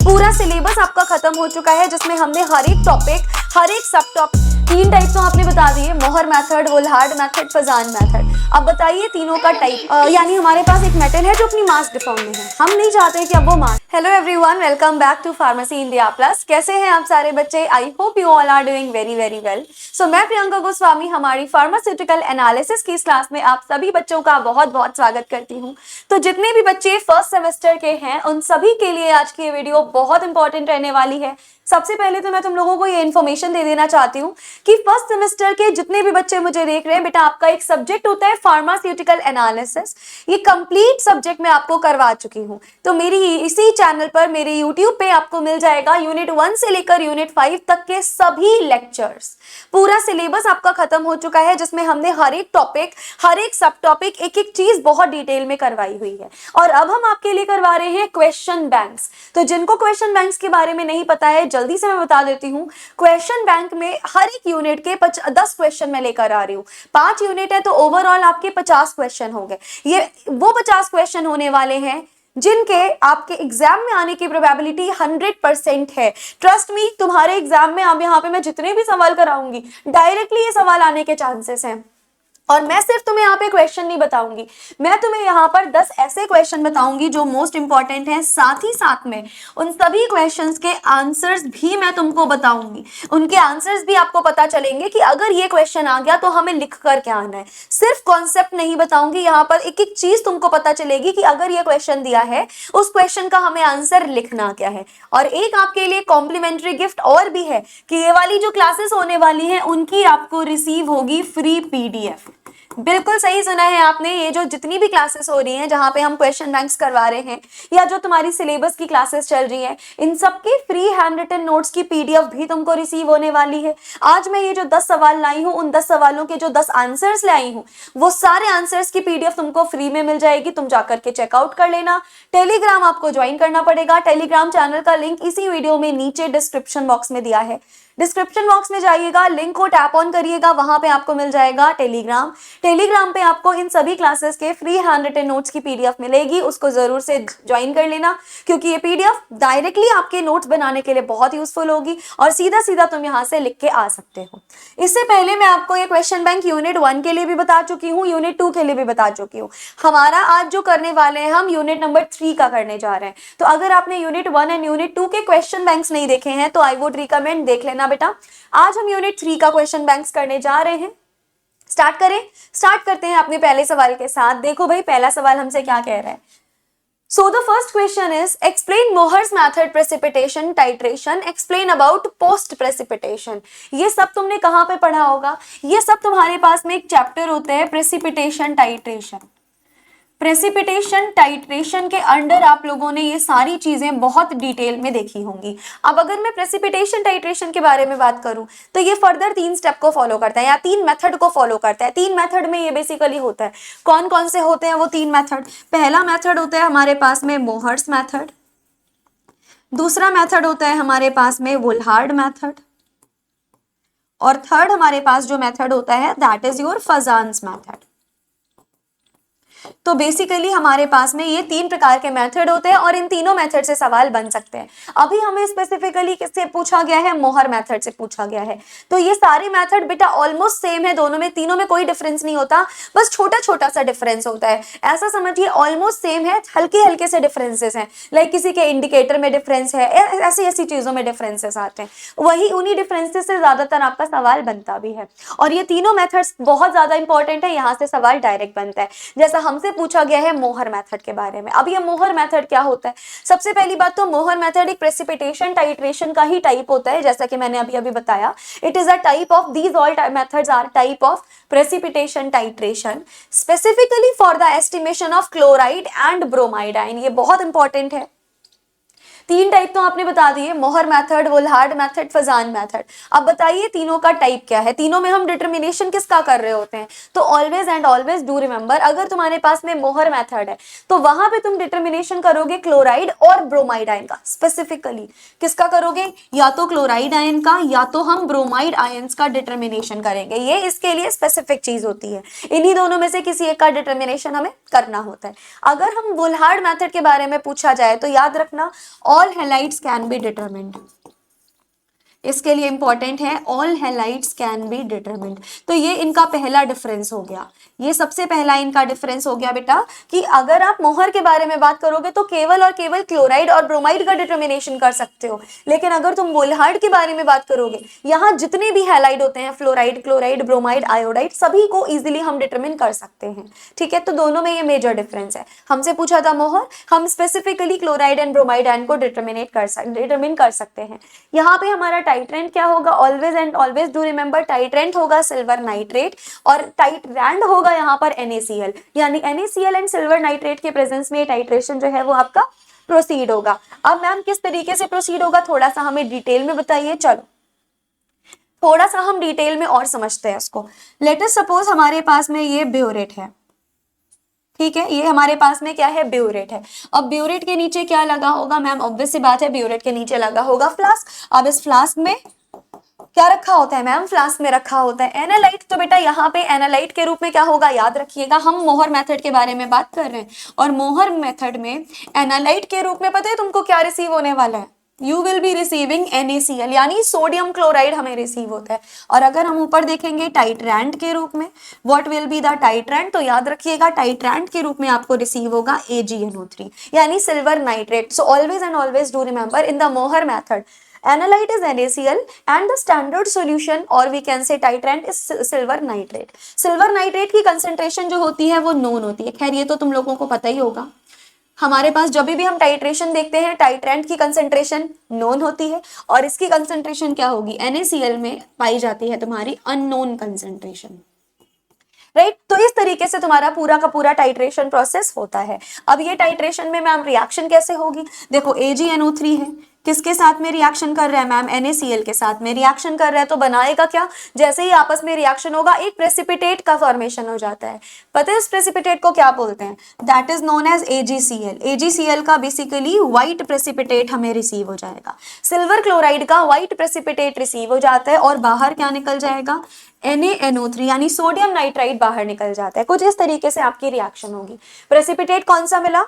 पूरा सिलेबस आपका खत्म हो चुका है, जिसमें हमने हर एक टॉपिक, हर एक सब टॉपिक, 3 टाइप तो आपने बता दिए, मोहर मेथड, वुलहार्ड मेथड, फजान मेथड। अब बताइए तीनों का टाइप, यानी हमारे पास एक मेटल है जो अपनी मास डिफॉर्म में है, हम नहीं चाहते कि अब वो मास। Hello everyone, welcome back to pharmacy India plus. कैसे हैं आप सारे बच्चे? I hope you all are doing very very well. So मैं प्रियंका गोस्वामी हमारी फार्मास्यूटिकल एनालिसिस की इस क्लास में आप सभी बच्चों का बहुत बहुत स्वागत करती हूँ। तो जितने भी बच्चे फर्स्ट सेमेस्टर के हैं उन सभी के लिए आज की ये वीडियो बहुत इंपॉर्टेंट रहने वाली है। सबसे पहले तो मैं तुम लोगों को ये इन्फॉर्मेशन दे देना चाहती हूँ कि फर्स्ट सेमेस्टर के जितने भी बच्चे मुझे देख रहे हैं, बेटा आपका एक सब्जेक्ट होता है फार्मास्यूटिकल एनालिसिस। ये कंप्लीट सब्जेक्ट मैं आपको करवा चुकी हूँ। तो मेरी इसी चैनल पर, मेरे यूट्यूब पे आपको मिल जाएगा यूनिट 1 से लेकर यूनिट 5 तक के सभी लेक्चर्स। पूरा सिलेबस आपका खत्म हो चुका है, जिसमें हमने हर एक टॉपिक, हर एक सब टॉपिक, एक एक चीज बहुत डिटेल में करवाई हुई है। और अब हम आपके लिए करवा रहे हैं क्वेश्चन बैंक्स। तो जिनको क्वेश्चन बैंक्स के बारे में नहीं पता है, जल्दी से मैं बता देती हूँ। क्वेश्चन बैंक में हर एक यूनिट के 10 क्वेश्चन मैं लेकर आ रही हूँ। 5 यूनिट है तो ओवरऑल आपके 50 क्वेश्चन हो गए। ये वो 50 क्वेश्चन होने वाले हैं जिनके आपके एग्जाम में आने की प्रोबेबिलिटी 100% है। ट्रस्ट मी, तुम्हारे एग्जाम में अब यहाँ पे मैं जितने भी सवाल कराऊंगी, डायरेक्टली ये सवाल आने के चांसेस हैं। और मैं सिर्फ तुम्हें यहाँ पे क्वेश्चन नहीं बताऊंगी, मैं तुम्हें यहाँ पर 10 ऐसे क्वेश्चन बताऊंगी जो मोस्ट इंपॉर्टेंट हैं। साथ ही साथ में उन सभी क्वेश्चंस के आंसर्स भी मैं तुमको बताऊंगी। उनके आंसर्स भी आपको पता चलेंगे कि अगर ये क्वेश्चन आ गया तो हमें लिख कर क्या आना है। सिर्फ कॉन्सेप्ट नहीं बताऊंगी, यहाँ पर एक एक चीज तुमको पता चलेगी कि अगर ये क्वेश्चन दिया है उस क्वेश्चन का हमें आंसर लिखना क्या है। और एक आपके लिए कॉम्प्लीमेंट्री गिफ्ट और भी है कि ये वाली जो क्लासेस होने वाली है उनकी आपको रिसीव होगी फ्री PDF। बिल्कुल सही सुना है आपने। ये जो जितनी भी क्लासेस हो रही हैं जहां पे हम क्वेश्चन बैंक्स करवा रहे हैं, या जो तुम्हारी सिलेबस की क्लासेस चल रही हैं, इन सबके फ्री हैंड रिटन नोट्स की PDF भी तुमको रिसीव होने वाली है। आज मैं ये जो 10 सवाल लाई हूं, उन 10 सवालों के जो 10 आंसर्स लाई हूं, वो सारे आंसर्स की PDF तुमको फ्री में मिल जाएगी। तुम जाकर के चेकआउट कर लेना। टेलीग्राम आपको ज्वाइन करना पड़ेगा। टेलीग्राम चैनल का लिंक इसी वीडियो में नीचे डिस्क्रिप्शन बॉक्स में दिया है। डिस्क्रिप्शन बॉक्स में जाइएगा, लिंक को टैप ऑन करिएगा, वहां पे आपको मिल जाएगा टेलीग्राम। टेलीग्राम पे आपको इन सभी क्लासेस के फ्री हैंड रिटन नोट्स की PDF मिलेगी। उसको जरूर से ज्वाइन कर लेना, क्योंकि ये PDF डायरेक्टली आपके नोट्स बनाने के लिए बहुत यूजफुल होगी और सीधा सीधा तुम यहाँ से लिख के आ सकते हो। इससे पहले मैं आपको ये क्वेश्चन बैंक यूनिट 1 के लिए भी बता चुकी हूँ, यूनिट 2 के लिए भी बता चुकी हूँ। हमारा आज जो करने वाले हैं, हम यूनिट नंबर 3 का करने जा रहे हैं। तो अगर आपने यूनिट 1 एंड यूनिट 2 के क्वेश्चन बैंक्स नहीं देखे हैं तो आई वुड रिकमेंड देख लेना बेटा। आज हम यूनिट 3 का क्वेश्चन बैंक्स करने जा रहे हैं। स्टार्ट करते हैं अपने पहले सवाल के साथ। देखो भाई, पहला सवाल हमसे क्या कह रहा है। So the first question is, explain Mohr's method precipitation titration, explain about post precipitation। ये सब तुमने कहाँ पे पढ़ा होगा? ये सब तुम्हारे पास में एक चैप्टर होता है प्रेसिपिटेशन टाइट्रेशन। प्रेसिपिटेशन टाइट्रेशन के अंडर आप लोगों ने ये सारी चीजें बहुत डिटेल में देखी होंगी। अब अगर मैं प्रेसिपिटेशन टाइट्रेशन के बारे में बात करूं तो ये फर्दर 3 स्टेप को फॉलो करता है, या 3 मेथड को फॉलो करता है। 3 मेथड में ये बेसिकली होता है। कौन कौन से होते हैं वो 3 मेथड? पहला मेथड होता है हमारे पास में मोहर्स मेथड, दूसरा मेथड होता है हमारे पास में वुलहार्ड मेथड, और थर्ड हमारे पास जो मेथड होता है दैट इज योर फजान्स मेथड। तो बेसिकली हमारे पास में ये 3 प्रकार के मेथड होते हैं और इन तीनों मेथड से सवाल बन सकते हैं। अभी हमें स्पेसिफिकली किससे पूछा गया है? मोहर मेथड से पूछा गया है। तो ये सारे मेथड बेटा ऑलमोस्ट सेम है दोनों में, तीनों में कोई डिफरेंस नहीं होता, बस छोटा छोटा सा डिफरेंस होता है। ऐसा समझिए ऑलमोस्ट सेम है, हल्के हल्के से डिफरेंसेस हैं। लाइक किसी के इंडिकेटर में डिफरेंस है, ऐसी ऐसी चीजों में डिफरेंसेस आते हैं। वही उन्हीं डिफरेंसेस से ज्यादातर आपका सवाल बनता भी है। और ये तीनों मेथड्स बहुत ज्यादा इंपॉर्टेंट है, यहाँ से सवाल डायरेक्ट बनता है। जैसा हमसे पूछा गया है मोहर मेथड के बारे में। अब ये मोहर मेथड क्या होता है? सबसे पहली बात तो मोहर मेथड एक प्रेसिपिटेशन टाइट्रेशन का ही टाइप होता है, जैसा कि मैंने अभी अभी बताया। It is a type of, these all methods are type of precipitation titration specifically for the estimation of chloride and bromide ion. ये बहुत इंपॉर्टेंट है। 3 टाइप तो आपने बता दिए, मोहर मेथड, वुलहार्ड मेथड, फजान मेथड। अब बताइए तीनों का टाइप क्या है? तीनों में हम डिटर्मिनेशन किसका कर रहे होते हैं? तो always and always do remember, अगर तुम्हारे पास में मोहर मेथड है तो वहां पे तुम डिटर्मिनेशन करोगे क्लोराइड और ब्रोमाइड आयन का। स्पेसिफिकली किसका करोगे? या तो क्लोराइड आयन का या तो हम ब्रोमाइड आयंस का डिटर्मिनेशन करेंगे। ये इसके लिए स्पेसिफिक चीज होती है, इन्हीं दोनों में से किसी एक का डिटर्मिनेशन हमें करना होता है। अगर हम वुलहार्ड मेथड के बारे में पूछा जाए तो याद रखना all halides can be determined, इसके लिए इंपॉर्टेंट है all halides can be determined. तो ये इनका पहला डिफरेंस हो गया, ये सबसे पहला इनका डिफरेंस हो गया बेटा कि अगर आप मोहर के बारे में बात करोगे तो केवल और केवल क्लोराइड और ब्रोमाइड का डिटर्मिनेशन कर सकते हो, लेकिन अगर तुम वोल्हार्ड के बारे में बात करोगे, यहाँ जितने भी हैलाइड होते हैं, फ्लोराइड, क्लोराइड, ब्रोमाइड, आयोडाइड, सभी को इजिली हम डिटरमिन कर सकते हैं। ठीक है, तो दोनों में ये मेजर डिफरेंस है। हमसे पूछा था मोहर, हम specifically chloride and bromide ion को डिटरमिन कर सकते हैं। यहाँ पे हमारा टाइट्रेंट क्या होगा, always and always do remember, titrant होगा सिल्वर नाइट्रेट और टाइट्रैंड होगा यहाँ पर NaCl, यानी NaCl एंड सिल्वर नाइट्रेट के प्रेजेंस में टाइट्रेशन जो है वो आपका प्रोसीड होगा। अब मैम किस तरीके से प्रोसीड होगा, थोड़ा सा हमें डिटेल में बताइए। चलो थोड़ा सा हम डिटेल में और समझते हैं उसको। लेट अस सपोज हमारे पास में ये ब्यूरेट है, ठीक है, ये हमारे पास में क्या है, ब्यूरेट है। अब ब्यूरेट के नीचे क्या लगा होगा मैम, ऑब्वियस सी बात है ब्यूरेट के नीचे लगा होगा फ्लास्क। अब इस फ्लास्क में क्या रखा होता है मैम, फ्लास्क में रखा होता है एनालाइट। तो बेटा यहाँ पे एनालाइट के रूप में क्या होगा, याद रखिएगा हम मोहर मेथड के बारे में बात कर रहे हैं, और मोहर मेथड में एनालाइट के रूप में पता है तुमको क्या रिसीव होने वाला है, you will be receiving NaCl, यानी सोडियम क्लोराइड हमें रिसीव होता है। और अगर हम ऊपर देखेंगे टाइट्रैंड के रूप में, व्हाट विल बी द टाइट्रैंड, तो याद रखिएगा टाइट्रैंड के रूप में आपको रिसीव होगा AgNO3 यानी silver nitrate. So always and always do remember in the मोहर method analyte is NaCl and the standard solution or we can say titrant is silver nitrate. Silver nitrate की concentration जो होती है वो known होती है, खैर ये तो तुम लोगों को पता ही होगा। हमारे पास जब भी हम टाइट्रेशन देखते हैं टाइट्रेंट की कंसंट्रेशन नोन होती है और इसकी कंसंट्रेशन क्या होगी, NaCl में पाई जाती है तुम्हारी अननोन कंसंट्रेशन, राइट। तो इस तरीके से तुम्हारा पूरा का पूरा टाइट्रेशन प्रोसेस होता है। अब ये टाइट्रेशन में मैम रिएक्शन कैसे होगी, देखो AgNO3 है, किसके साथ में रिएक्शन कर रहा है मैम, NaCl के साथ में रिएक्शन कर रहा है, तो बनाएगा क्या, जैसे ही आपस में रिएक्शन होगा एक प्रेसिपिटेट का फॉर्मेशन हो जाता है। पता है इस प्रेसिपिटेट को क्या बोलते हैं, that is known as AgCl। AgCl का बेसिकली व्हाइट प्रेसिपिटेट हमें रिसीव हो जाएगा, सिल्वर क्लोराइड का व्हाइट प्रेसिपिटेट रिसीव हो जाता है और बाहर क्या निकल जाएगा, NaNO3 यानी सोडियम नाइट्राइड बाहर निकल जाता है। कुछ इस तरीके से आपकी रिएक्शन होगी। प्रेसिपिटेट कौन सा मिला,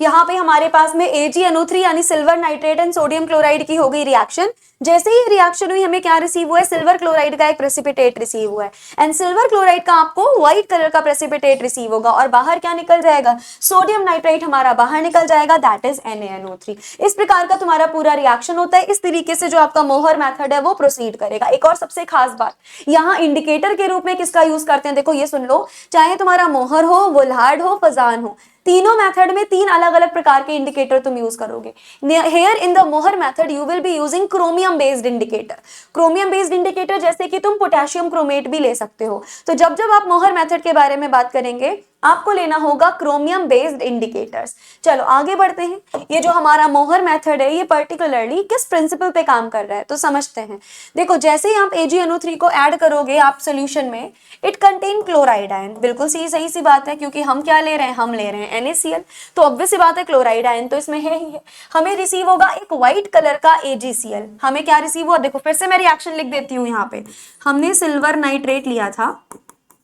यहाँ पे हमारे पास में AgNO3 यानी silver nitrate and sodium chloride की हो गई रिएक्शन। जैसे ही रिएक्शन हुई हमें क्या रिसीव हुआ है, सिल्वर क्लोराइड का एक प्रेसिपिटेट रिसीव हुआ है एंड सिल्वर क्लोराइड का आपको व्हाइट कलर का प्रेसिपिटेट रिसीव होगा और बाहर क्या निकल जाएगा, सोडियम नाइट्राइट हमारा बाहर निकल जाएगा, दैट इज NaNO3। इस प्रकार का तुम्हारा पूरा रिएक्शन होता है। इस तरीके से जो आपका मोहर मेथड है वो प्रोसीड करेगा। एक और सबसे खास बात, यहाँ इंडिकेटर के रूप में किसका यूज करते हैं, देखो ये सुन लो, चाहे तुम्हारा मोहर हो, वोल्हार्ड हो, फजान हो, तीनों मेथड में तीन अलग अलग प्रकार के इंडिकेटर तुम यूज करोगे। हियर इन द मोहर method you will be using chromium based indicator. Chromium based indicator जैसे कि तुम पोटेशियम क्रोमेट भी ले सकते हो। तो जब जब आप मोहर मेथड के बारे में बात करेंगे आपको लेना होगा क्रोमियम बेस्ड इंडिकेटर्स। चलो आगे बढ़ते हैं। ये जो हमारा मोहर मेथड है ये पर्टिकुलरली किस प्रिंसिपल पे काम कर रहा है तो समझते हैं। देखो जैसे ही आप AgNO3 को ऐड करोगे आप सोल्यूशन में, इट कंटेन क्लोराइड आयन। बिल्कुल सही सी बात है, क्योंकि हम क्या ले रहे हैं, हम ले रहे हैं NaCl, तो ऑब्वियस सी बात है क्लोराइड आयन तो इसमें है ही है। हमें रिसीव होगा एक व्हाइट कलर का AgCl। हमें क्या रिसीव हुआ, देखो फिर से मैं रिएक्शन लिख देती हूँ। यहाँ पे हमने सिल्वर नाइट्रेट लिया था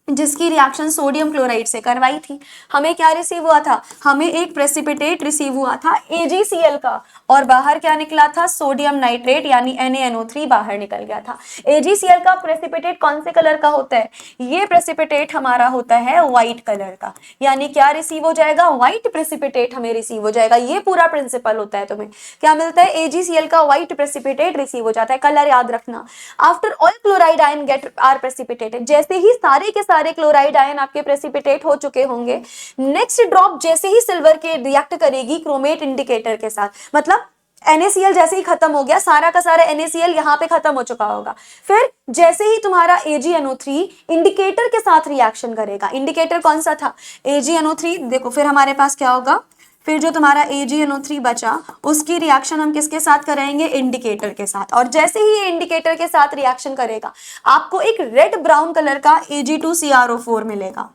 जिसकी रिएक्शन सोडियम क्लोराइड से करवाई थी। हमें क्या रिसीव हुआ था, हमें एक प्रेसिपिटेट रिसीव हुआ था AgCl का और बाहर क्या निकला था, सोडियम नाइट्रेट यानी NaNO3 बाहर निकल गया था। AgCl का प्रेसिपिटेट कौन से कलर का होता है, ये प्रेसिपिटेट हमारा होता है व्हाइट कलर का, यानी क्या रिसीव हो जाएगा, व्हाइट प्रेसिपिटेट हमें रिसीव हो जाएगा। ये पूरा प्रिंसिपल होता है। तुम्हें क्या मिलता है, AgCl का व्हाइट प्रेसिपिटेट रिसीव हो जाता है। कलर याद रखना, after all chloride ion get are precipitated, जैसे ही सारे के सारे क्लोराइड आयन आपके प्रेसिपिटेट हो चुके होंगे, नेक्स्ट ड्रॉप जैसे ही सिल्वर के रिएक्ट करेगी क्रोमेट इंडिकेटर के साथ, मतलब NaCl जैसे ही खत्म हो गया, सारा का सारा NaCl यहाँ पे खत्म हो चुका होगा, फिर जैसे ही तुम्हारा AgNO3 इंडिकेटर के साथ रिएक्शन करेगा। इंडिकेटर कौन सा था, AgNO3। देखो फिर हमारे पास क्या होगा, फिर जो तुम्हारा AgNO3 बचा उसकी रिएक्शन हम किसके साथ कराएंगे, इंडिकेटर के साथ। और जैसे ही ये इंडिकेटर के साथ रिएक्शन करेगा आपको एक रेड ब्राउन कलर का Ag2CrO4 मिलेगा।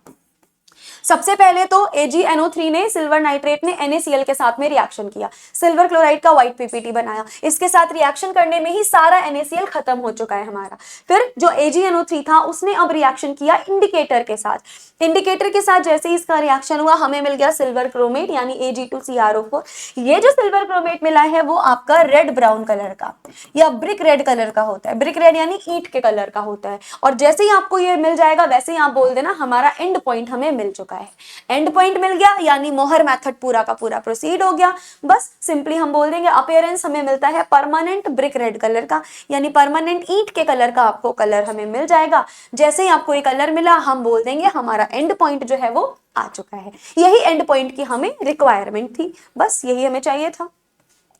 सबसे पहले तो AgNO3 ने सिल्वर नाइट्रेट ने NaCl के साथ में रिएक्शन किया, सिल्वर क्लोराइड का व्हाइट PPT बनाया, इसके साथ रिएक्शन करने में ही सारा NaCl खत्म हो चुका है हमारा। फिर जो AgNO3 था उसने अब रिएक्शन किया इंडिकेटर के साथ, इंडिकेटर के साथ जैसे ही इसका रिएक्शन हुआ हमें मिल गया सिल्वर क्रोमेट यानी Ag2CrO4। ये जो सिल्वर क्रोमेट मिला है वो आपका रेड ब्राउन कलर का या ब्रिक रेड कलर का होता है, ब्रिक रेड यानी ईंट के कलर का होता है। और जैसे ही आपको ये मिल जाएगा वैसे ही आप बोल देना हमारा एंड पॉइंट हमें मिल चुका है, एंड पॉइंट मिल गया यानी मोहर मेथड पूरा का पूरा प्रोसीड हो गया। बस सिंपली हम बोल देंगे अपीयरेंस हमें मिलता है परमानेंट ब्रिक रेड कलर का यानी परमानेंट ईंट के कलर का आपको कलर हमें मिल जाएगा। जैसे ही आपको ये कलर मिला हम बोल देंगे हमारा एंड पॉइंट जो है वो आ चुका है। यही एंड पॉइंट की हमें रिक्वायरमेंट थी, बस यही हमें चाहिए था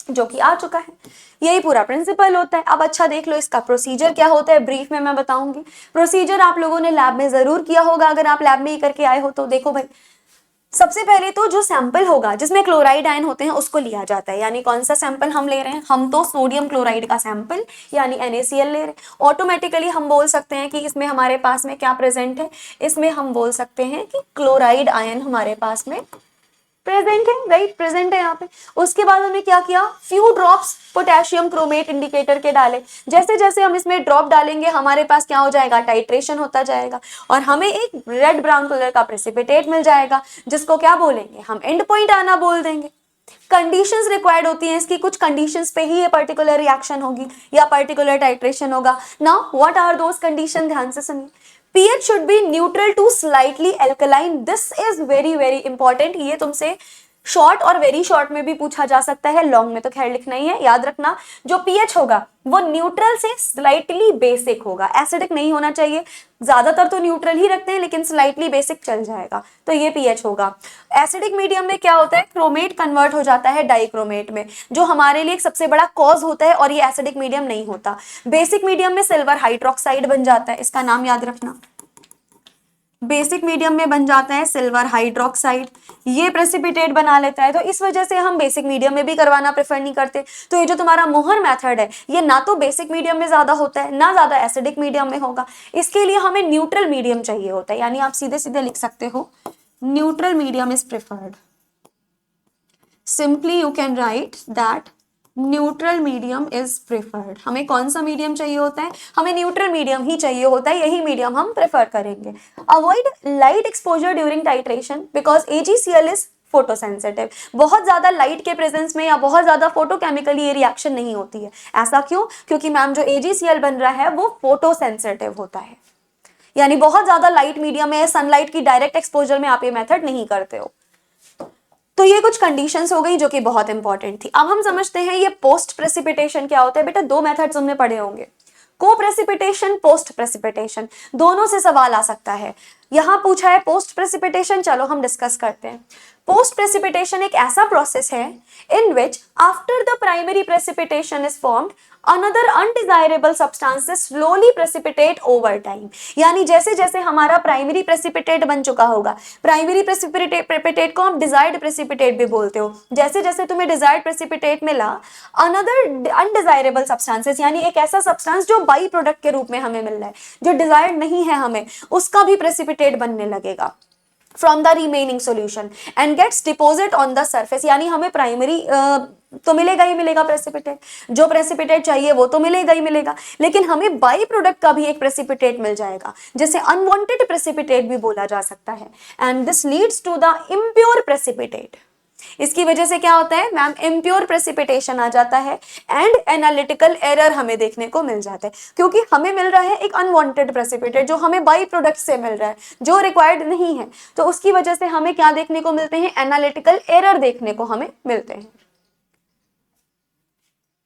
जो कि आ चुका है। यही पूरा प्रिंसिपल होता है। अब अच्छा देख लो इसका प्रोसीजर क्या होता है, ब्रीफ में मैं बताऊंगी। प्रोसीजर आप लोगों ने लैब में जरूर किया होगा, अगर आप लैब में ही करके आए हो तो देखो भाई, सबसे पहले तो जो सैंपल होगा जिसमें क्लोराइड आयन होते हैं उसको लिया जाता है। यानी कौन सा सैंपल हम ले रहे हैं, हम तो सोडियम क्लोराइड का सैंपल यानी NaCl ले रहे हैं। ऑटोमेटिकली हम बोल सकते हैं कि इसमें हमारे पास में क्या प्रेजेंट है, इसमें हम बोल सकते हैं कि क्लोराइड आयन हमारे पास में प्रेजेंट है, राइट, प्रेजेंट है यहाँ पे। उसके बाद हमने क्या किया, few drops potassium chromate indicator के डाले। जैसे जैसे हम इसमें ड्रॉप डालेंगे हमारे पास क्या हो जाएगा, टाइट्रेशन होता जाएगा और हमें एक रेड ब्राउन कलर का प्रेसिपिटेट मिल जाएगा जिसको क्या बोलेंगे हम एंड पॉइंट आना बोल देंगे। कंडीशंस रिक्वायर्ड होती हैं इसकी, कुछ कंडीशंस पे ही ये पर्टिकुलर रिएक्शन होगी या पर्टिकुलर टाइट्रेशन होगा। Now what are those condition, ध्यान से सुनिए। pH should be neutral to slightly alkaline. This is very very important. ये तुमसे शॉर्ट और वेरी शॉर्ट में भी पूछा जा सकता है, लॉन्ग में तो खैर लिखना ही है। याद रखना जो pH होगा वो न्यूट्रल से स्लाइटली बेसिक होगा, एसिडिक नहीं होना चाहिए। ज्यादातर तो न्यूट्रल ही रखते हैं लेकिन स्लाइटली बेसिक चल जाएगा, तो ये pH होगा। एसिडिक मीडियम में क्या होता है, क्रोमेट कन्वर्ट हो जाता है डाइक्रोमेट में, जो हमारे लिए एक सबसे बड़ा कॉज होता है और ये एसिडिक मीडियम नहीं होता। बेसिक मीडियम में सिल्वर हाइड्रोक्साइड बन जाता है, इसका नाम याद रखना। बेसिक मीडियम में बन जाता है सिल्वर हाइड्रोक्साइड, ये प्रेसिपिटेट बना लेता है। तो इस वजह से हम बेसिक मीडियम में भी करवाना प्रेफर नहीं करते। तो ये जो तुम्हारा मोहर मेथड है ये ना तो बेसिक मीडियम में ज्यादा होता है ना ज्यादा एसिडिक मीडियम में होगा, इसके लिए हमें न्यूट्रल मीडियम चाहिए होता है। यानी आप सीधे सीधे लिख सकते हो neutral medium is preferred. Simply you can write that neutral medium is preferred. हमें कौन सा मीडियम चाहिए होता है, हमें न्यूट्रल मीडियम ही चाहिए होता है, यही मीडियम हम प्रेफर करेंगे। Avoid light exposure during titration because AgCl is photosensitive. बहुत ज्यादा लाइट के प्रेजेंस में या बहुत ज्यादा फोटोकेमिकली ये रिएक्शन नहीं होती है। ऐसा क्यों, क्योंकि मैम जो AgCl बन रहा है वो फोटोसेंसिटिव होता है, यानी बहुत ज्यादा लाइट मीडियम में सनलाइट की डायरेक्ट एक्सपोजर में आप ये मेथड नहीं करते हो। तो ये कुछ कंडीशंस हो गई जो कि बहुत इंपॉर्टेंट थी। अब हम समझते हैं ये पोस्ट प्रेसिपिटेशन क्या होता है। बेटा दो मेथड्स हमने पढ़े होंगे, को प्रेसिपिटेशन, पोस्ट प्रेसिपिटेशन, दोनों से सवाल आ सकता है। यहां पूछा है पोस्ट प्रेसिपिटेशन, चलो हम डिस्कस करते हैं। पोस्ट प्रेसिपिटेशन एक ऐसा प्रोसेस है in which after the primary precipitation is formed another undesirable substances slowly precipitate over time। यानी जैसे जैसे हमारा प्राइमरी प्रेसिपिटेट बन चुका होगा, प्राइमरी प्रेसिपिटेट को हम डिजायर्ड प्रेसिपिटेट भी बोलते हो, जैसे जैसे तुम्हें डिजायर्ड प्रेसिपिटेट मिला अनदर अनडिजायरेबल सब्सटेंसेस यानी एक ऐसा सब्सटेंस जो बाई प्रोडक्ट के रूप में हमें मिल रहा है, जो डिजायर्ड नहीं है हमें, उसका भी प्रेसिपिटेट बनने लगेगा from the remaining solution and gets deposit on the surface। यानी हमें प्राइमरी तो मिलेगा ही मिलेगा प्रेसिपिटेट, जो प्रेसिपिटेट चाहिए वो तो मिलेगा ही मिलेगा, लेकिन हमें बाई प्रोडक्ट का भी एक प्रेसिपिटेट मिल जाएगा जिसे अनवांटेड प्रेसिपिटेट भी बोला जा सकता है। And this leads to the impure precipitate. इसकी वजह से क्या होता है मैम, इम्प्योर प्रेसिपिटेशन आ जाता है एंड एनालिटिकल एरर हमें देखने को मिल जाता है, क्योंकि हमें मिल रहा है एक अनवांटेड प्रेसिपिटेट जो हमें बाई प्रोडक्ट से मिल रहा है, जो रिक्वायर्ड नहीं है। तो उसकी वजह से हमें क्या देखने को मिलते हैं, एनालिटिकल एरर देखने को हमें मिलते हैं।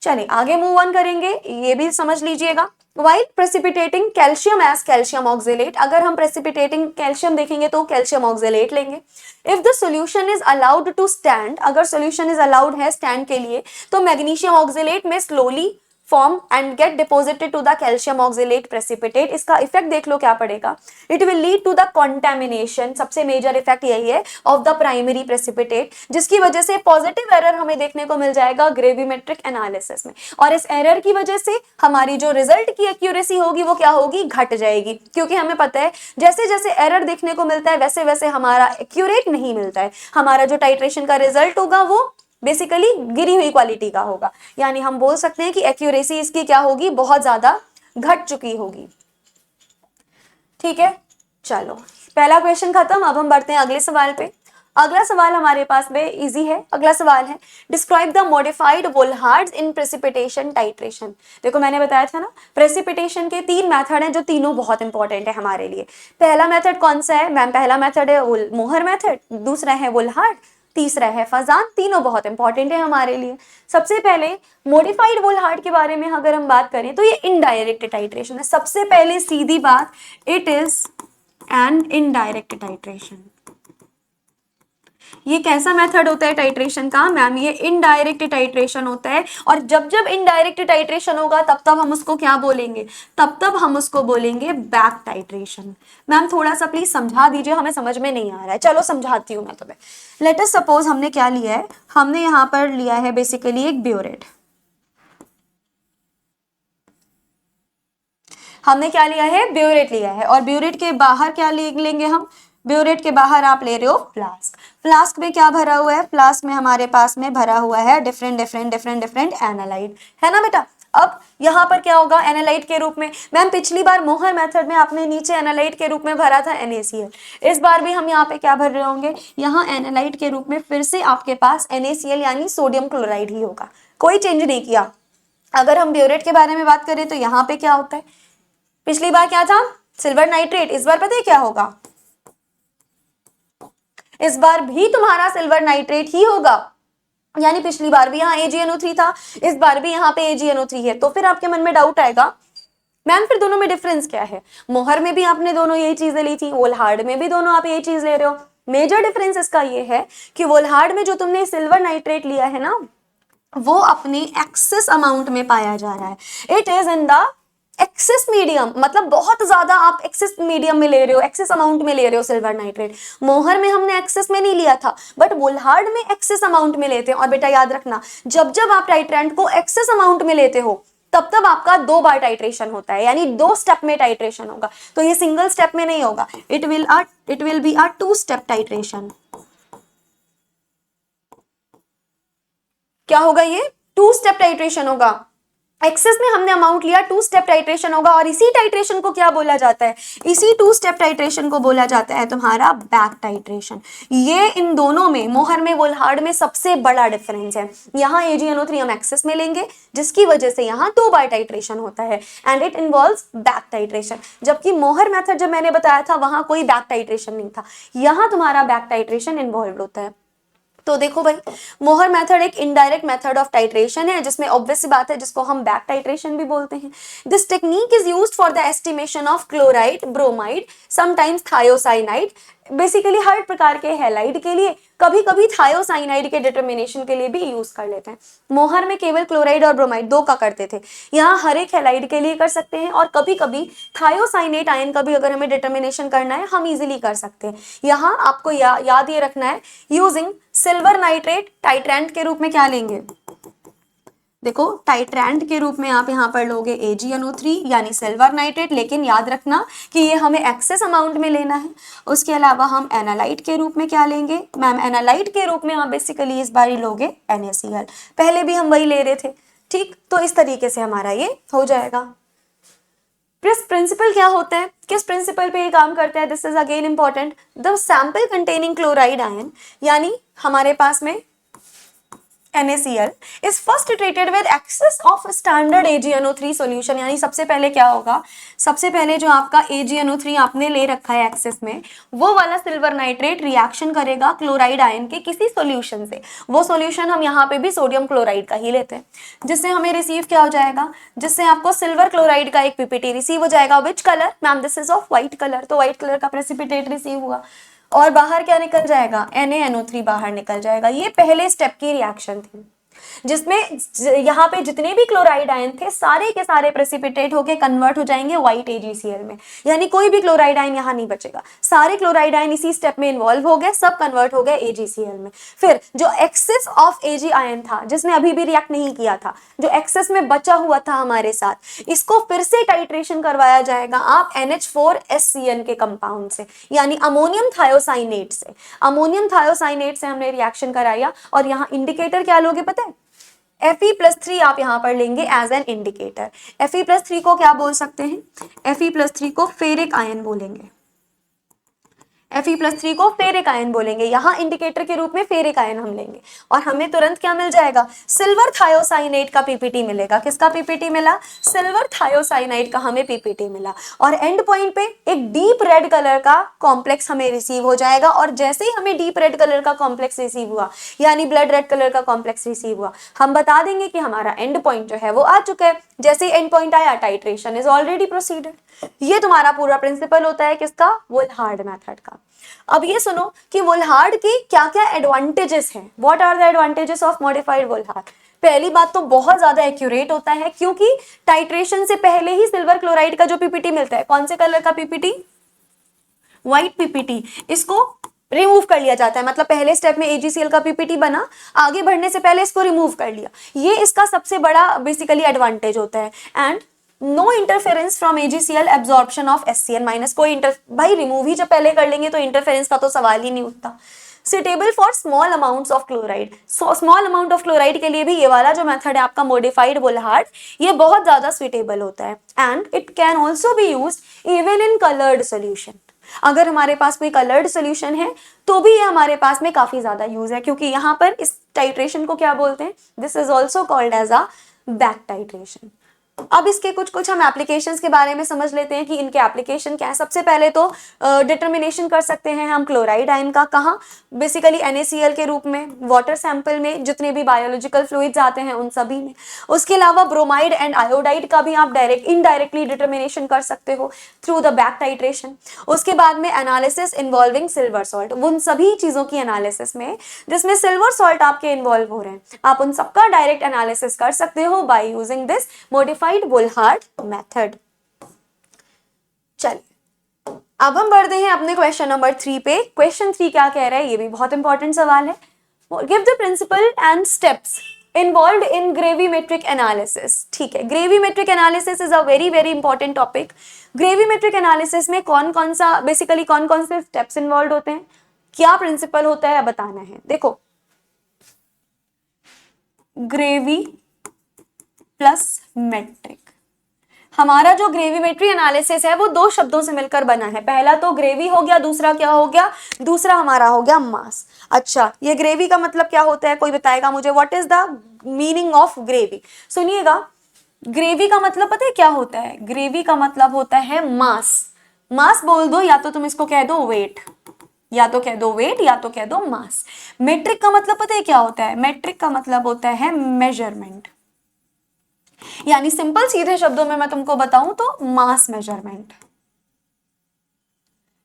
चलिए आगे मूव ऑन करेंगे, ये भी समझ लीजिएगा। While precipitating calcium as calcium oxalate, अगर हम precipitating calcium देखेंगे तो calcium oxalate लेंगे। If the solution is allowed to stand, अगर solution is allowed है stand के लिए, तो magnesium oxalate में slowly form and get deposited to the calcium oxalate precipitate. इसका इफेक्ट देख लो क्या पड़ेगा, it will lead to the contamination, सबसे मेजर इफेक्ट यही है, ऑफ द प्राइमरी प्रेसिपिटेट, जिसकी वजह से पॉजिटिव एरर हमें देखने को मिल जाएगा ग्रेविमेट्रिक एनालिसिस में। और इस एरर की वजह से हमारी जो रिजल्ट की एक्यूरेसी होगी वो क्या होगी, घट जाएगी, क्योंकि हमें पता है जैसे जैसे एरर देखने को मिलता है वैसे वैसे हमारा एक्यूरेट नहीं मिलता है, हमारा जो टाइट्रेशन का रिजल्ट होगा वो बेसिकली गिरी हुई क्वालिटी का होगा, यानी हम बोल सकते हैं कि एक्यूरेसी इसकी क्या होगी, बहुत ज्यादा घट चुकी होगी। ठीक है, चलो पहला क्वेश्चन खत्म। अब हम बढ़ते हैं अगले सवाल पे। अगला सवाल हमारे पास में इजी है। अगला सवाल है describe the modified Volhard's in precipitation titration. देखो मैंने बताया था ना, प्रेसिपिटेशन के 3 मेथड हैं जो तीनों बहुत इंपॉर्टेंट है हमारे लिए। पहला मेथड कौन सा है मैम, पहला मेथड है मोहर मेथड, दूसरा है वोल्हार्ड, तीसरा है फजान। तीनों बहुत इंपॉर्टेंट है हमारे लिए। सबसे पहले मॉडिफाइड वोल्हार्ड के बारे में अगर हम बात करें तो ये इनडायरेक्ट टाइट्रेशन है। सबसे पहले सीधी बात, it is an indirect titration. ये कैसा मेथड होता है टाइट्रेशन का मैम, ये इनडायरेक्ट टाइट्रेशन होता है। और जब जब इनडायरेक्ट टाइट्रेशन होगा तब तब हम उसको क्या बोलेंगे, तब तब हम उसको बोलेंगे बैक टाइट्रेशन। मैम थोड़ा सा प्लीज समझा दीजिए, हमें समझ में नहीं आ रहा है। चलो समझाती हूँ मैं तुम्हें। लेट अस सपोज हमने क्या लिया है, हमने यहाँ पर लिया है बेसिकली एक ब्यूरेट। हमने क्या लिया है, ब्यूरेट लिया है। और ब्यूरेट के बाहर क्या लेंगे हम, ब्यूरेट के बाहर आप ले रहे हो फ्लास्क। फ्लास्क में क्या भरा हुआ है, फ्लास्क में हमारे पास में भरा हुआ है डिफरेंट एनालाइड, है ना बेटा। अब यहाँ पर क्या होगा, एनालाइट के रूप में, मैम पिछली बार मोहर मेथड में आपने नीचे एनालाइट के रूप में भरा था NaCl, इस बार भी हम यहाँ पे क्या भर रहे होंगे, यहाँ एनालाइट के रूप में फिर से आपके पास NaCl यानी सोडियम क्लोराइड ही होगा, कोई चेंज नहीं किया। अगर हम ब्यूरेट के बारे में बात करें तो यहाँ पे क्या होता है, पिछली बार क्या था, सिल्वर नाइट्रेट, इस बार पता है क्या होगा, इस बार भी तुम्हारा सिल्वर नाइट्रेट ही होगा। यानी पिछली बार भी यहाँ AgNO3 था, इस बार भी यहाँ पे AgNO3 है। तो फिर आपके मन में डाउट आएगा मैम फिर दोनों में डिफरेंस क्या है, मोहर में भी आपने दोनों यही चीजें ली थी, वोल्हार्ड में भी दोनों आप यही चीज ले रहे हो। मेजर डिफरेंस इसका ये है कि वोल्हार्ड में जो तुमने सिल्वर नाइट्रेट लिया है ना, वो अपने एक्सेस अमाउंट में पाया जा रहा है। It is in the excess medium, मतलब बहुत ज्यादा आप एक्सेस मीडियम में ले रहे हो, एक्सेस अमाउंट में ले रहे हो सिल्वर नाइट्रेट। मोहर में हमने एक्सेस में नहीं लिया था, बट वोल्हार्ड में एक्सेस अमाउंट में लेते हैं। और बेटा याद रखना, जब जब आप टाइट्रेंट को एक्सेस अमाउंट में लेते हो तब तब आपका 2 बार टाइट्रेशन होता है, यानी 2 स्टेप में टाइट्रेशन होगा। तो ये सिंगल स्टेप में नहीं होगा, it will be a 2 step titration. क्या होगा, ये 2 स्टेप टाइट्रेशन होगा। एक्सेस में हमने अमाउंट लिया, 2 स्टेप टाइट्रेशन होगा। और इसी टाइट्रेशन को क्या बोला जाता है, इसी 2 स्टेप टाइट्रेशन को बोला जाता है तुम्हारा बैक टाइट्रेशन। ये इन दोनों में, मोहर में वोल्हार्ड में सबसे बड़ा डिफरेंस है। यहाँ AgNO3 हम एक्सेस में लेंगे, जिसकी वजह से यहाँ 2 बार टाइट्रेशन होता है and it involves back titration. जबकि मोहर मेथड जब मैंने बताया था वहां कोई बैक टाइट्रेशन नहीं था, यहाँ तुम्हारा बैक टाइट्रेशन इन्वॉल्व होता है। तो देखो भाई, मोहर मेथड एक इनडायरेक्ट मेथड ऑफ टाइट्रेशन है, जिसमें ऑब्वियस सी बात है जिसको हम बैक टाइट्रेशन भी बोलते हैं। This technique is used for the estimation of chloride, bromide, sometimes thiocyanide, basically हर प्रकार के हैलाइड के लिए, कभी कभी थायोसाइनाइड के डिटर्मिनेशन के लिए भी यूज कर लेते हैं। मोहर में केवल क्लोराइड और ब्रोमाइड 2 का करते थे, यहाँ हर एक हैलाइड के लिए कर सकते हैं। और कभी कभी थायोसाइनेट आयन का भी अगर हमें डिटर्मिनेशन करना है हम इजीली कर सकते हैं। यहाँ आपको याद ये रखना है, यूजिंग सिल्वर नाइट्रेट टाइट्रेंट के रूप में क्या लेंगे, देखो टाइट्रेंट के रूप में आप यहाँ पर लोगे AgNO3 यानी सिल्वर नाइट्रेट, लेकिन याद रखना कि ये हमें एक्सेस अमाउंट में लेना है। उसके अलावा हम एनालाइट के रूप में क्या लेंगे मैम, एनालाइट के रूप में आप बेसिकली इस बार ही लोगे NaCl, पहले भी हम वही ले रहे थे। ठीक, तो इस तरीके से हमारा ये हो जाएगा। प्रिंसिपल क्या होता है, किस प्रिंसिपल पे ये काम करता है, this is again important. The sample containing chloride ion, यानी हमारे पास में NaCl is first treated with excess of standard AgNO3 solution। यानी सबसे पहले क्या होगा, सबसे पहले जो आपका AgNO3 आपने ले रखा है एक्सेस में, वो वाला सिल्वर नाइट्रेट रिएक्शन करेगा क्लोराइड आयन के किसी सॉल्यूशन से। वो सॉल्यूशन हम यहाँ पे भी सोडियम क्लोराइड का ही लेते हैं, जिससे हमें रिसीव क्या हो जाएगा, जिससे आपको सिल्वर क्लोराइड का एक PPT रिसीव हो जाएगा। Which colour ma'am, this is of white colour, तो व्हाइट कलर का प्रेसिपिटेट रिसीव हुआ और बाहर क्या निकल जाएगा, NaNO3 बाहर निकल जाएगा। ये पहले स्टेप की रिएक्शन थी। जिसमें यहाँ पे जितने भी क्लोराइड आयन थे सारे के सारे प्रेसिपिटेट होके कन्वर्ट हो जाएंगे व्हाइट AgCl में, यानी कोई भी क्लोराइड आयन यहाँ नहीं बचेगा, सारे क्लोराइड आयन इसी स्टेप में इन्वॉल्व हो गए, सब कन्वर्ट हो गए AgCl में। फिर जो एक्सेस ऑफ Ag आयन था जिसने अभी भी रिएक्ट नहीं किया था, जो एक्सेस में बचा हुआ था हमारे साथ, इसको फिर से टाइट्रेशन करवाया जाएगा आप NH4SCN के कंपाउंड से, यानी अमोनियम थायोसाइनेट से। अमोनियम थायोसाइनेट से हमने रिएक्शन कराया और यहाँ इंडिकेटर क्या लोगे पता है? Fe+3 आप यहां पर लेंगे एज एन इंडिकेटर। Fe+3 को क्या बोल सकते हैं? Fe+3 को फेरिक आयन बोलेंगे। Fe+3 को फेरिक आयन बोलेंगे, यहाँ इंडिकेटर के रूप में फेरिक आयन हम लेंगे और हमें तुरंत क्या मिल जाएगा? सिल्वर थायोसाइनेट का पीपीटी मिलेगा। किसका पीपीटी मिला? सिल्वर थायोसाइनेट का हमें पीपीटी मिला। और एंड पॉइंट पे एक डीप रेड कलर का कॉम्प्लेक्स हमें रिसीव हो जाएगा और जैसे ही हमें डीप रेड कलर का कॉम्प्लेक्स रिसीव हुआ, यानी ब्लड रेड कलर का कॉम्प्लेक्स रिसीव हुआ, हम बता देंगे कि हमारा एंड पॉइंट जो है वो आ चुका है। जैसे ही एंड पॉइंट आया, टाइट्रेशन इज ऑलरेडी प्रोसीडेड। ये तुम्हारा पूरा प्रिंसिपल होता है किसका? वुलहार्ड मेथड का। अब ये सुनो कि वुलहार्ड की क्या क्या एडवांटेजेस हैं। What are the advantages of modified Volhard? पहली बात तो बहुत ज्यादा एक्यूरेट होता है, क्योंकि टाइट्रेशन से पहले ही सिल्वर क्लोराइड का जो पीपीटी मिलता है, कौन से कलर का पीपीटी? White PPT. इसको रिमूव कर लिया जाता है, मतलब पहले स्टेप में AgCl का पीपीटी बना, आगे बढ़ने से पहले इसको रिमूव कर लिया। ये इसका सबसे बड़ा बेसिकली एडवांटेज होता है। And no interference from AgCl, absorption of SCN-। कोई भाई रिमूव ही जब पहले कर लेंगे तो इंटरफेरेंस का तो सवाल ही नहीं उठता। Suitable for small amounts of chloride. Small amount of chloride के लिए भी ये वाला जो मेथड है आपका मॉडिफाइड वुलहार्ड, ये बहुत ज्यादा सुटेबल होता है। And it can also be used even in coloured solution. अगर हमारे पास कोई कलर्ड सोल्यूशन है तो भी ये हमारे पास में काफी ज्यादा यूज है, क्योंकि यहाँ पर इस टाइट्रेशन को क्या बोलते हैं? This is also called as a back titration. अब इसके कुछ हम एप्लीकेशंस के बारे में समझ लेते हैं कि इनके एप्लीकेशन क्या है। सबसे पहले तो डिटर्मिनेशन कर सकते हैं हम क्लोराइड आयन का। कहाँ? बेसिकली NaCl के रूप में, वाटर सैंपल में, जितने भी बायोलॉजिकल फ्लूइड्स आते हैं उन सभी में। उसके अलावा ब्रोमाइड एंड आयोडाइड का भी आप इनडायरेक्टली डिटर्मिनेशन कर सकते हो थ्रू द बैक टाइट्रेशन। उसके बाद में एनालिसिस इन्वॉल्विंग सिल्वर सॉल्ट, उन सभी चीजों की एनालिसिस में जिसमें सिल्वर सॉल्ट आपके इन्वॉल्व हो रहे हैं, आप उन सबका डायरेक्ट एनालिसिस कर सकते हो by using this modified Volhard method. चलिए अब हम बढ़ते हैं अपने क्वेश्चन नंबर 3 पे। क्वेश्चन 3 क्या कह रहा है? ये भी बहुत इंपॉर्टेंट सवाल है। Give the principle and steps involved in gravimetric analysis. ठीक है, gravimetric analysis is a very very important topic. Gravimetric analysis में कौन कौन से स्टेप्स इन्वॉल्व होते हैं, क्या प्रिंसिपल होता है, बताना है। देखो, ग्रेवी प्लस मेट्रिक, हमारा जो ग्रेविमेट्री एनालिसिस है वो दो शब्दों से मिलकर बना है। पहला तो ग्रेवी हो गया, दूसरा क्या हो गया? दूसरा हमारा हो गया मास। अच्छा, ये ग्रेवी का मतलब क्या होता है? कोई बताएगा मुझे? What is the meaning of gravy? सुनिएगा, ग्रेवी का मतलब पता है क्या होता है? ग्रेवी का मतलब होता है मास। मास बोल दो, या तो तुम इसको कह दो वेट, या तो कह दो वेट, या तो कह दो मास। मेट्रिक का मतलब पता है क्या होता है? मेट्रिक का मतलब होता है मेजरमेंट, यानी सिंपल सीधे शब्दों में मैं तुमको बताऊं तो मास मेजरमेंट।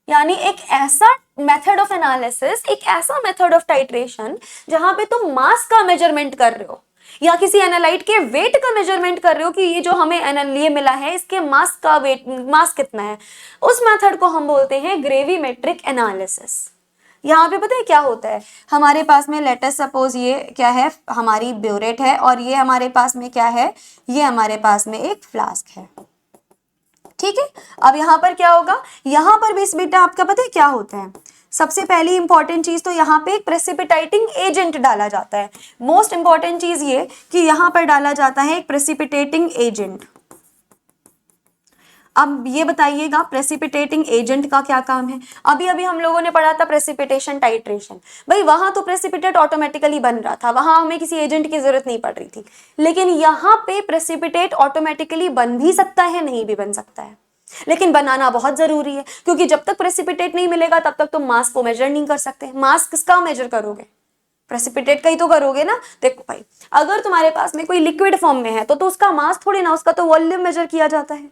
यानी एक ऐसा मेथड ऑफ एनालिसिस, एक ऐसा मेथड ऑफ टाइट्रेशन जहां पे तुम मास का मेजरमेंट कर रहे हो या किसी एनालाइट के वेट का मेजरमेंट कर रहे हो कि ये जो हमें ये मिला है इसके मास का वेट, मास कितना है। उस मेथड को हम बोलते हैं ग्रेविमेट्रिक एनालिसिस। यहाँ पे पता है क्या होता है? हमारे पास में लेट अस सपोज ये क्या है? हमारी ब्यूरेट है और ये हमारे पास में क्या है? ये हमारे पास में एक फ्लास्क है। ठीक है, अब यहाँ पर क्या होगा? यहाँ पर भी इस बेटा आपका पता है क्या होता है? सबसे पहली इंपॉर्टेंट चीज तो यहाँ पे एक प्रेसिपिटेटिंग एजेंट डाला जाता है। मोस्ट इंपॉर्टेंट चीज ये कि यहाँ पर डाला जाता है एक प्रेसिपिटेटिंग एजेंट। अब ये बताइएगा प्रेसिपिटेटिंग एजेंट का क्या काम है? अभी अभी हम लोगों ने पढ़ा था प्रेसिपिटेशन टाइट्रेशन। भाई वहां तो प्रेसिपिटेट ऑटोमेटिकली बन रहा था, वहां हमें किसी एजेंट की जरूरत नहीं पड़ रही थी। लेकिन यहाँ पे प्रेसिपिटेट ऑटोमेटिकली बन भी सकता है, नहीं भी बन सकता है, लेकिन बनाना बहुत जरूरी है, क्योंकि जब तक प्रेसिपिटेट नहीं मिलेगा तब तक तुम मास को मेजर नहीं कर सकते। मास किसका मेजर करोगे? प्रेसिपिटेट का ही तो करोगे ना। देखो भाई, अगर तुम्हारे पास में कोई लिक्विड फॉर्म में है तो उसका मास थोड़ी ना, उसका तो वॉल्यूम मेजर किया जाता है।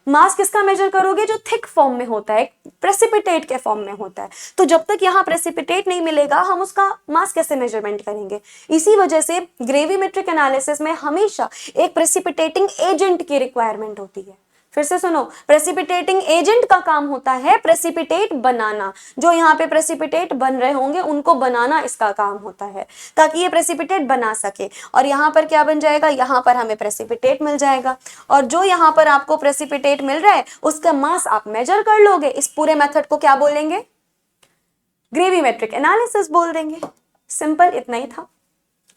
मास किसका मेजर करोगे? जो थिक फॉर्म में होता है, प्रेसिपिटेट के फॉर्म में होता है। तो जब तक यहाँ प्रेसिपिटेट नहीं मिलेगा हम उसका मास कैसे मेजरमेंट करेंगे? इसी वजह से ग्रेविमेट्रिक एनालिसिस में हमेशा एक प्रेसिपिटेटिंग एजेंट की रिक्वायरमेंट होती है। फिर से सुनो, प्रेसिपिटेटिंग एजेंट का काम होता है प्रेसिपिटेट बनाना। जो यहाँ पे प्रेसिपिटेट बन रहे होंगे उनको बनाना इसका काम होता है, ताकि ये प्रेसिपिटेट बना सके। और यहाँ पर क्या बन जाएगा? यहाँ पर हमें प्रेसिपिटेट मिल जाएगा। और जो यहाँ पर आपको प्रेसिपिटेट मिल रहा है उसका मास आप मेजर कर लोगे। इस पूरे मेथड को क्या बोलेंगे? ग्रेविमेट्रिक एनालिसिस बोल देंगे। सिंपल इतना ही था।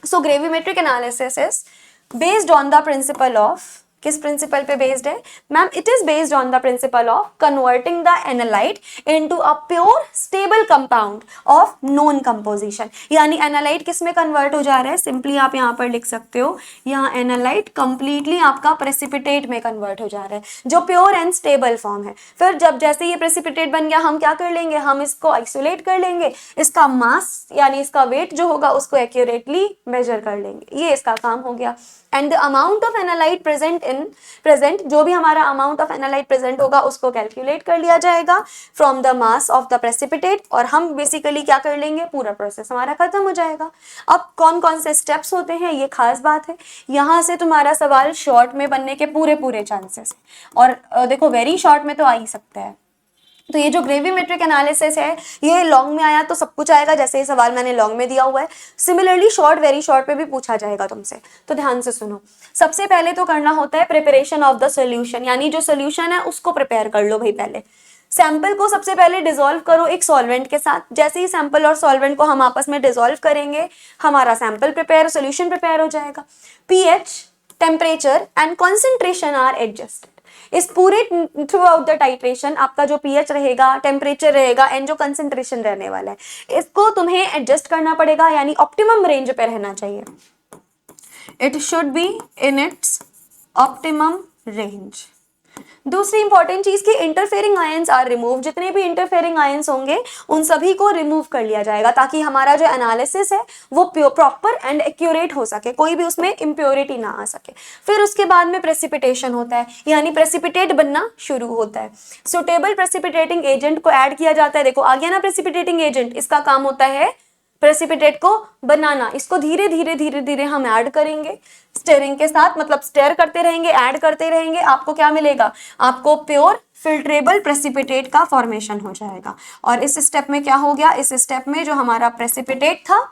So gravimetric analysis is based on the principle of, किस प्रिंसिपल पे बेस्ड है ma'am? It is based on the principle of converting the analyte into a pure stable compound of known composition. यानी analyte किस में convert हो जा रहा है? सिंपली आप यहाँ पर लिख सकते हो, यहाँ एनालाइट कंप्लीटली आपका प्रेसिपिटेट में कन्वर्ट हो जा रहा है, जो प्योर एंड स्टेबल फॉर्म है। फिर जब जैसे ये प्रेसिपिटेट बन गया, हम क्या कर लेंगे? हम इसको आइसोलेट कर लेंगे, इसका मास यानी इसका वेट जो होगा उसको एक्यूरेटली मेजर कर लेंगे। ये इसका काम हो गया। And the amount of analyte present, जो भी हमारा अमाउंट ऑफ एनालाइट प्रेजेंट होगा उसको कैलकुलेट कर लिया जाएगा from the mass of the precipitate, और हम बेसिकली क्या कर लेंगे? पूरा प्रोसेस हमारा खत्म हो जाएगा। अब कौन कौन से स्टेप्स होते हैं ये खास बात है। यहाँ से तुम्हारा सवाल शॉर्ट में बनने के पूरे चांसेस है, और देखो वेरी शॉर्ट में तो आ ही सकता है। तो ये जो ग्रेविमेट्रिक एनालिसिस है ये लॉन्ग में आया तो सब कुछ आएगा, जैसे ये सवाल मैंने लॉन्ग में दिया हुआ है। सिमिलरली शॉर्ट, वेरी शॉर्ट पे भी पूछा जाएगा तुमसे, तो ध्यान से सुनो। सबसे पहले तो करना होता है प्रिपरेशन ऑफ द सोल्यूशन, यानी जो सोल्यूशन है उसको प्रिपेयर कर लो भाई। पहले सैंपल को सबसे पहले डिसॉल्व करो एक सॉल्वेंट के साथ। जैसे ही सैंपल और सॉल्वेंट को हम आपस में डिसॉल्व करेंगे हमारा सैंपल प्रिपेयर, सोल्यूशन प्रिपेयर हो जाएगा। PH, temperature and concentration are adjusted. इस पूरे थ्रू आउट द टाइट्रेशन आपका जो पीएच रहेगा, टेम्परेचर रहेगा एंड जो कंसंट्रेशन रहने वाला है, इसको तुम्हें एडजस्ट करना पड़ेगा, यानी ऑप्टिमम रेंज पे रहना चाहिए। It should be in its optimum range. दूसरी इंपॉर्टेंट चीज की इंटरफेयरिंग आयंस आर रिमूव। जितने भी इंटरफेयरिंग आयंस होंगे उन सभी को रिमूव कर लिया जाएगा, ताकि हमारा जो एनालिसिस है वो प्रॉपर एंड एक्यूरेट हो सके, कोई भी उसमें इम्प्योरिटी ना आ सके। फिर उसके बाद में प्रेसिपिटेशन होता है, यानी प्रेसिपिटेट बनना शुरू होता है। सुटेबल प्रेसिपिटेटिंग एजेंट को ऐड किया जाता है। देखो आ गया ना प्रेसिपिटेटिंग एजेंट, इसका काम होता है प्रेसिपिटेट को बनाना। इसको धीरे धीरे हम ऐड करेंगे स्टेयरिंग के साथ, मतलब स्टेयर करते रहेंगे, ऐड करते रहेंगे। आपको क्या मिलेगा? आपको प्योर फिल्ट्रेबल प्रेसिपिटेट का फॉर्मेशन हो जाएगा। और इस स्टेप में क्या हो गया? इस स्टेप में जो हमारा प्रेसिपिटेट था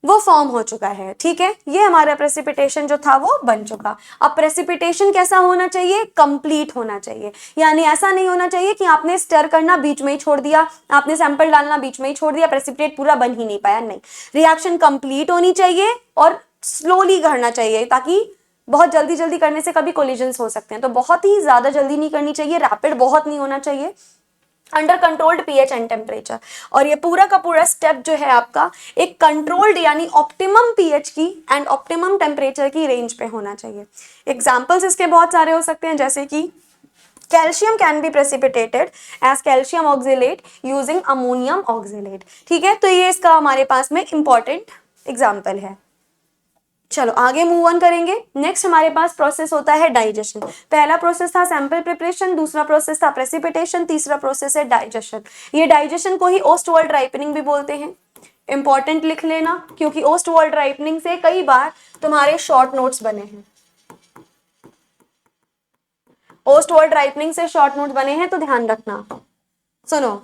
वो फॉर्म हो चुका है। ठीक है, ये हमारा प्रेसिपिटेशन जो था वो बन चुका। अब प्रेसिपिटेशन कैसा होना चाहिए? कंप्लीट होना चाहिए, यानी ऐसा नहीं होना चाहिए कि आपने स्टर करना बीच में ही छोड़ दिया, आपने सैंपल डालना बीच में ही छोड़ दिया, प्रेसिपिटेट पूरा बन ही नहीं पाया। नहीं, रिएक्शन कंप्लीट होनी चाहिए और स्लोली करना चाहिए, ताकि बहुत जल्दी करने से कभी कोलिजन्स हो सकते हैं। तो बहुत ही ज्यादा जल्दी नहीं करनी चाहिए, रैपिड बहुत नहीं होना चाहिए, under controlled pH and temperature. और ये पूरा का पूरा स्टेप जो है आपका एक कंट्रोल्ड यानी ऑप्टिमम पीएच की एंड ऑप्टिमम टेम्परेचर की रेंज पे होना चाहिए। एग्जांपल्स इसके बहुत सारे हो सकते हैं, जैसे कि calcium can be precipitated as calcium oxalate using ammonium oxalate. ठीक है, तो ये इसका हमारे पास में इंपॉर्टेंट एग्जाम्पल है। चलो आगे मूव ऑन करेंगे। नेक्स्ट हमारे पास प्रोसेस होता है डाइजेशन। पहला प्रोसेस था सैंपल प्रिपरेशन, दूसरा प्रोसेस था प्रेसिपिटेशन, तीसरा प्रोसेस है डाइजेशन। ये डाइजेशन को ही ओस्टवर्ल्ड राइपनिंग भी बोलते हैं। इंपॉर्टेंट लिख लेना, क्योंकि ओस्टवर्ल्ड राइपनिंग से कई बार तुम्हारे शॉर्ट नोट्स बने हैं। ओस्टवर्ल्ड राइपनिंग से शॉर्ट नोट्स बने हैं, तो ध्यान रखना। सुनो,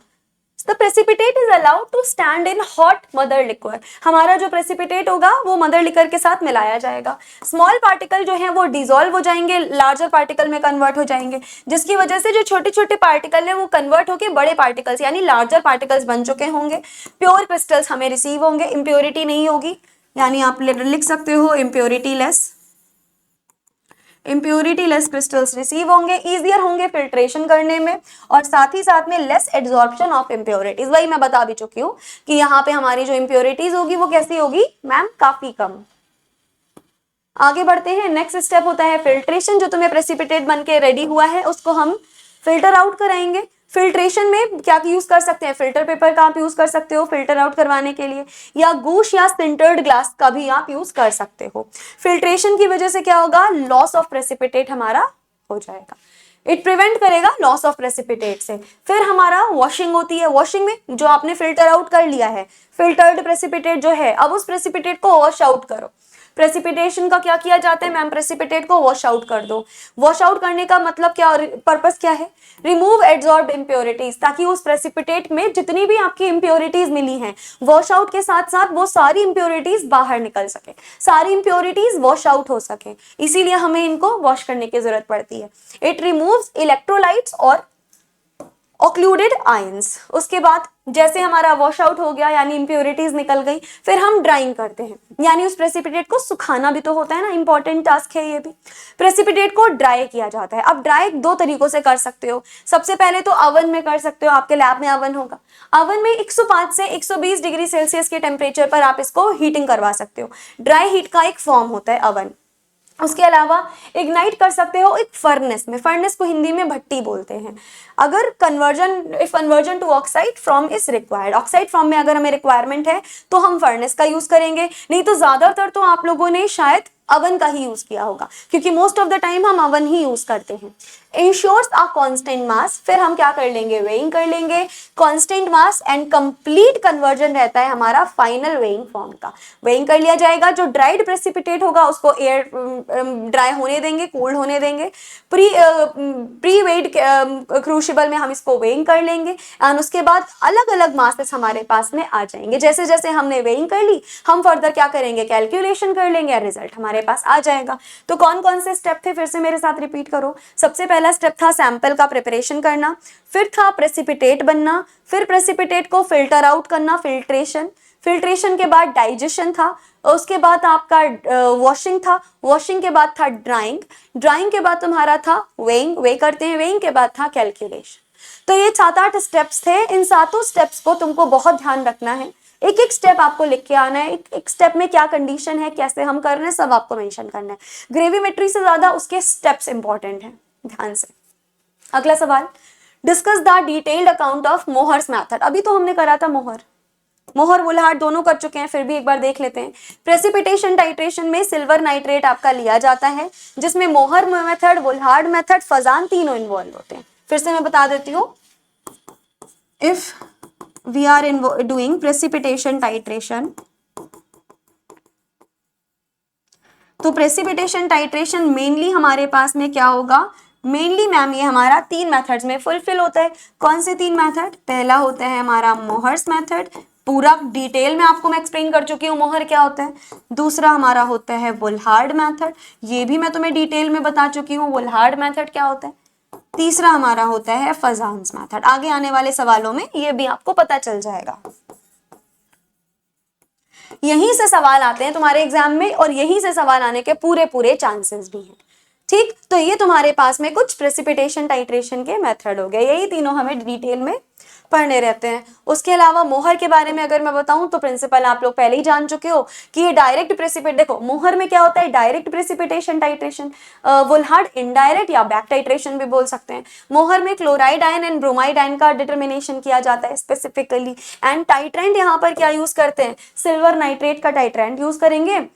The precipitate is allowed to stand in hot mother liquor। हमारा जो प्रेसिपिटेट होगा वो मदर लिकर के साथ मिलाया जाएगा। स्मॉल पार्टिकल जो है वो डिसॉल्व हो जाएंगे, लार्जर पार्टिकल में कन्वर्ट हो जाएंगे, जिसकी वजह से जो छोटे छोटे पार्टिकल है वो कन्वर्ट होकर बड़े पार्टिकल्स यानी लार्जर पार्टिकल्स बन चुके होंगे। प्योर क्रिस्टल्स हमें रिसीव होंगे, इम्प्योरिटी नहीं होगी, यानी आप लिख सकते हो इम्प्योरिटी लेस क्रिस्टल्स रिसीव होंगे, इजियर होंगे फिल्ट्रेशन करने में, और साथ ही साथ में लेस एब्जॉर्प्शन ऑफ इम्प्योरिटीज। वही मैं बता भी चुकी हूँ कि यहाँ पे हमारी जो इम्प्योरिटीज होगी वो कैसी होगी मैम? काफी कम। आगे बढ़ते हैं। नेक्स्ट स्टेप होता है फिल्ट्रेशन। जो तुम्हें प्रेसिपिटेट बन के रेडी हुआ है उसको हम फिल्टर आउट कराएंगे। फिल्ट्रेशन में क्या यूज कर सकते हैं, फिल्टर पेपर का आप यूज कर सकते हो फिल्टर आउट करवाने के लिए, या गूश या सिंटर्ड ग्लास का भी आप यूज कर सकते हो। फिल्ट्रेशन की वजह से क्या होगा, लॉस ऑफ प्रेसिपिटेट हमारा हो जाएगा, इट प्रिवेंट करेगा लॉस ऑफ प्रेसिपिटेट से। फिर हमारा वॉशिंग होती है, वॉशिंग में जो आपने फिल्टर आउट कर लिया है, फिल्टर्ड प्रेसिपिटेट जो है, अब उस प्रेसिपिटेट को वॉश आउट करो। प्रेसिपिटेशन का क्या किया जाता है मैम, प्रेसिपिटेट को वॉश आउट कर दो। वॉश आउट करने का मतलब क्या, पर्पस क्या है, रिमूव एड्सॉर्ब्ड इम्प्योरिटीज, ताकि उस प्रेसिपिटेट में जितनी भी आपकी इम्प्योरिटीज मिली हैं, वॉश आउट के साथ साथ वो सारी इम्प्योरिटीज बाहर निकल सके, सारी इम्प्योरिटीज वॉश आउट हो सके, इसीलिए हमें इनको वॉश करने की जरूरत पड़ती है। इट रिमूव्स इलेक्ट्रोलाइट्स और ऑक्लूडेड आयंस। उसके बाद जैसे हमारा वॉश आउट हो गया, यानी इंप्योरिटीज निकल गई, फिर हम ड्राइंग करते हैं, यानी उस प्रेसिपिटेट को सुखाना भी तो होता है ना, इंपॉर्टेंट टास्क है ये भी। प्रेसिपिटेट को ड्राई किया जाता है। अब ड्राई दो तरीकों से कर सकते हो, सबसे पहले तो ओवन में कर सकते हो, आपके लैब में ओवन होगा, ओवन में 105 से 120 डिग्री सेल्सियस के टेम्परेचर पर आप इसको हीटिंग करवा सकते हो। ड्राई हीट का एक फॉर्म होता है ओवन। उसके अलावा इग्नाइट कर सकते हो एक फर्नेस में, फर्नेस को हिंदी में भट्टी बोलते हैं। अगर conversion to oxide from is required, oxide form में अगर हमें रिक्वायरमेंट है तो हम फर्नेस का यूज करेंगे, नहीं तो ज्यादातर तो आप लोगों ने शायद अवन का ही यूज किया होगा, क्योंकि मोस्ट ऑफ द टाइम हम अवन ही यूज करते हैं। इंश्योर्स अ कांस्टेंट मास, फिर हम क्या कर लेंगे, वेइंग कर लेंगे, constant mass and complete conversion रहता है हमारा फाइनल वेइंग फॉर्म का। वेइंग कर लिया जाएगा, जो ड्राइड प्रेसिपिटेट होगा उसको एयर ड्राई होने देंगे, कोल्ड होने देंगे, प्री वेइड क्रूशिबल में हम इसको वेइंग कर लेंगे, एंड उसके बाद अलग अलग मासेस हमारे पास में आ जाएंगे। जैसे जैसे हमने वेइंग कर ली, हम फर्दर क्या करेंगे, कैलकुलेशन कर लेंगे, रिजल्ट हमारे पास आ जाएगा। तो कौन कौन से स्टेप थे, फिर से मेरे साथ रिपीट करो। सबसे पहला स्टेप था सैंपल का प्रिपरेशन करना, फिर था प्रेसिपिटेट बनना, फिर प्रेसिपिटेट को फिल्टर आउट करना, फिल्ट्रेशन, फिल्ट्रेशन के बाद डाइजेशन था, उसके बाद आपका वॉशिंग था, वॉशिंग के बाद था ड्राइंग, ड्राइंग के बाद तुम्हारा था वेइंग, वे करते हैं, वेइंग के बाद था कैलकुलेशन। तो ये 7-8 स्टेप्स थे। इन सातों स्टेप्स को तुमको बहुत ध्यान रखना है, एक एक स्टेप आपको लिख के आना है, एक स्टेप में क्या कंडीशन है, कैसे हम कर रहे हैं, सब आपको मेंशन करना है। ग्रेविमेट्री से ज्यादा उसके स्टेप्स इंपॉर्टेंट हैं, ध्यान से। अगला सवाल, discuss the detailed account of Mohr's method. अभी तो हमने करा था मोहर वुलहार्ड दोनों कर चुके हैं, फिर भी एक बार देख लेते हैं। प्रेसिपिटेशन टाइट्रेशन में सिल्वर नाइट्रेट आपका लिया जाता है, जिसमें मोहर मेथड, वुलहार्ड मेथड, फजान तीनों इन्वॉल्व होते हैं। फिर से मैं बता देती हूँ, if we are doing precipitation titration, तो प्रेसिपिटेशन टाइट्रेशन मेनली हमारे पास में क्या होगा, मेनली मैम ये हमारा 3 मेथड्स में फुलफिल होता है। कौन से 3 मेथड, पहला होता है हमारा मोहर्स मेथड, पूरा डिटेल में आपको मैं एक्सप्लेन कर चुकी हूँ मोहर क्या होता है। दूसरा हमारा होता है वुलहार्ड मेथड, ये भी मैं तुम्हें डिटेल में बता चुकी हूँ वुलहार्ड मेथड क्या होता है। तीसरा हमारा होता है फजान्स मेथड। आगे आने वाले सवालों में ये भी आपको पता चल जाएगा। यहीं से सवाल आते हैं तुम्हारे एग्जाम में, और यहीं से सवाल आने के पूरे चांसेस भी हैं। ठीक, तो ये तुम्हारे पास में कुछ प्रेसिपिटेशन टाइट्रेशन के मेथड हो गए, यही तीनों हमें डिटेल में पढ़ने रहते हैं। उसके अलावा मोहर के बारे में अगर मैं बताऊं तो प्रिंसिपल आप लोग पहले ही जान चुके हो कि ये डायरेक्ट प्रेसिपिट, देखो मोहर में क्या होता है, डायरेक्ट प्रेसिपिटेशन टाइट्रेशन, वुलहार्ड इनडायरेक्ट या बैक टाइट्रेशन भी बोल सकते हैं। मोहर में chloride ion and bromide ion का डिटर्मिनेशन किया जाता है स्पेसिफिकली, एंड टाइट्रेंट यहाँ पर क्या यूज करते हैं, सिल्वर नाइट्रेट का टाइट्रेंट यूज करेंगे।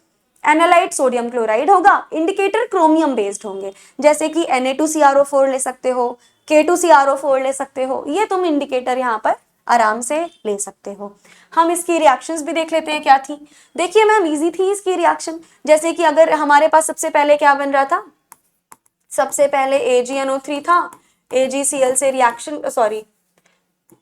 एनालाइट सोडियम क्लोराइड होगा, इंडिकेटर क्रोमियम बेस्ड होंगे, जैसे कि Na2CrO4 ले सकते हो, K2CrO4 ले सकते हो, ये तुम इंडिकेटर यहाँ पर आराम से ले सकते हो। हम इसकी रिएक्शंस भी देख लेते हैं क्या थी। देखिए मैम इजी थी इसकी रिएक्शन, जैसे कि अगर हमारे पास सबसे पहले क्या बन रहा था, सबसे पहले AgNO3 था, AgCl से रिएक्शन, सॉरी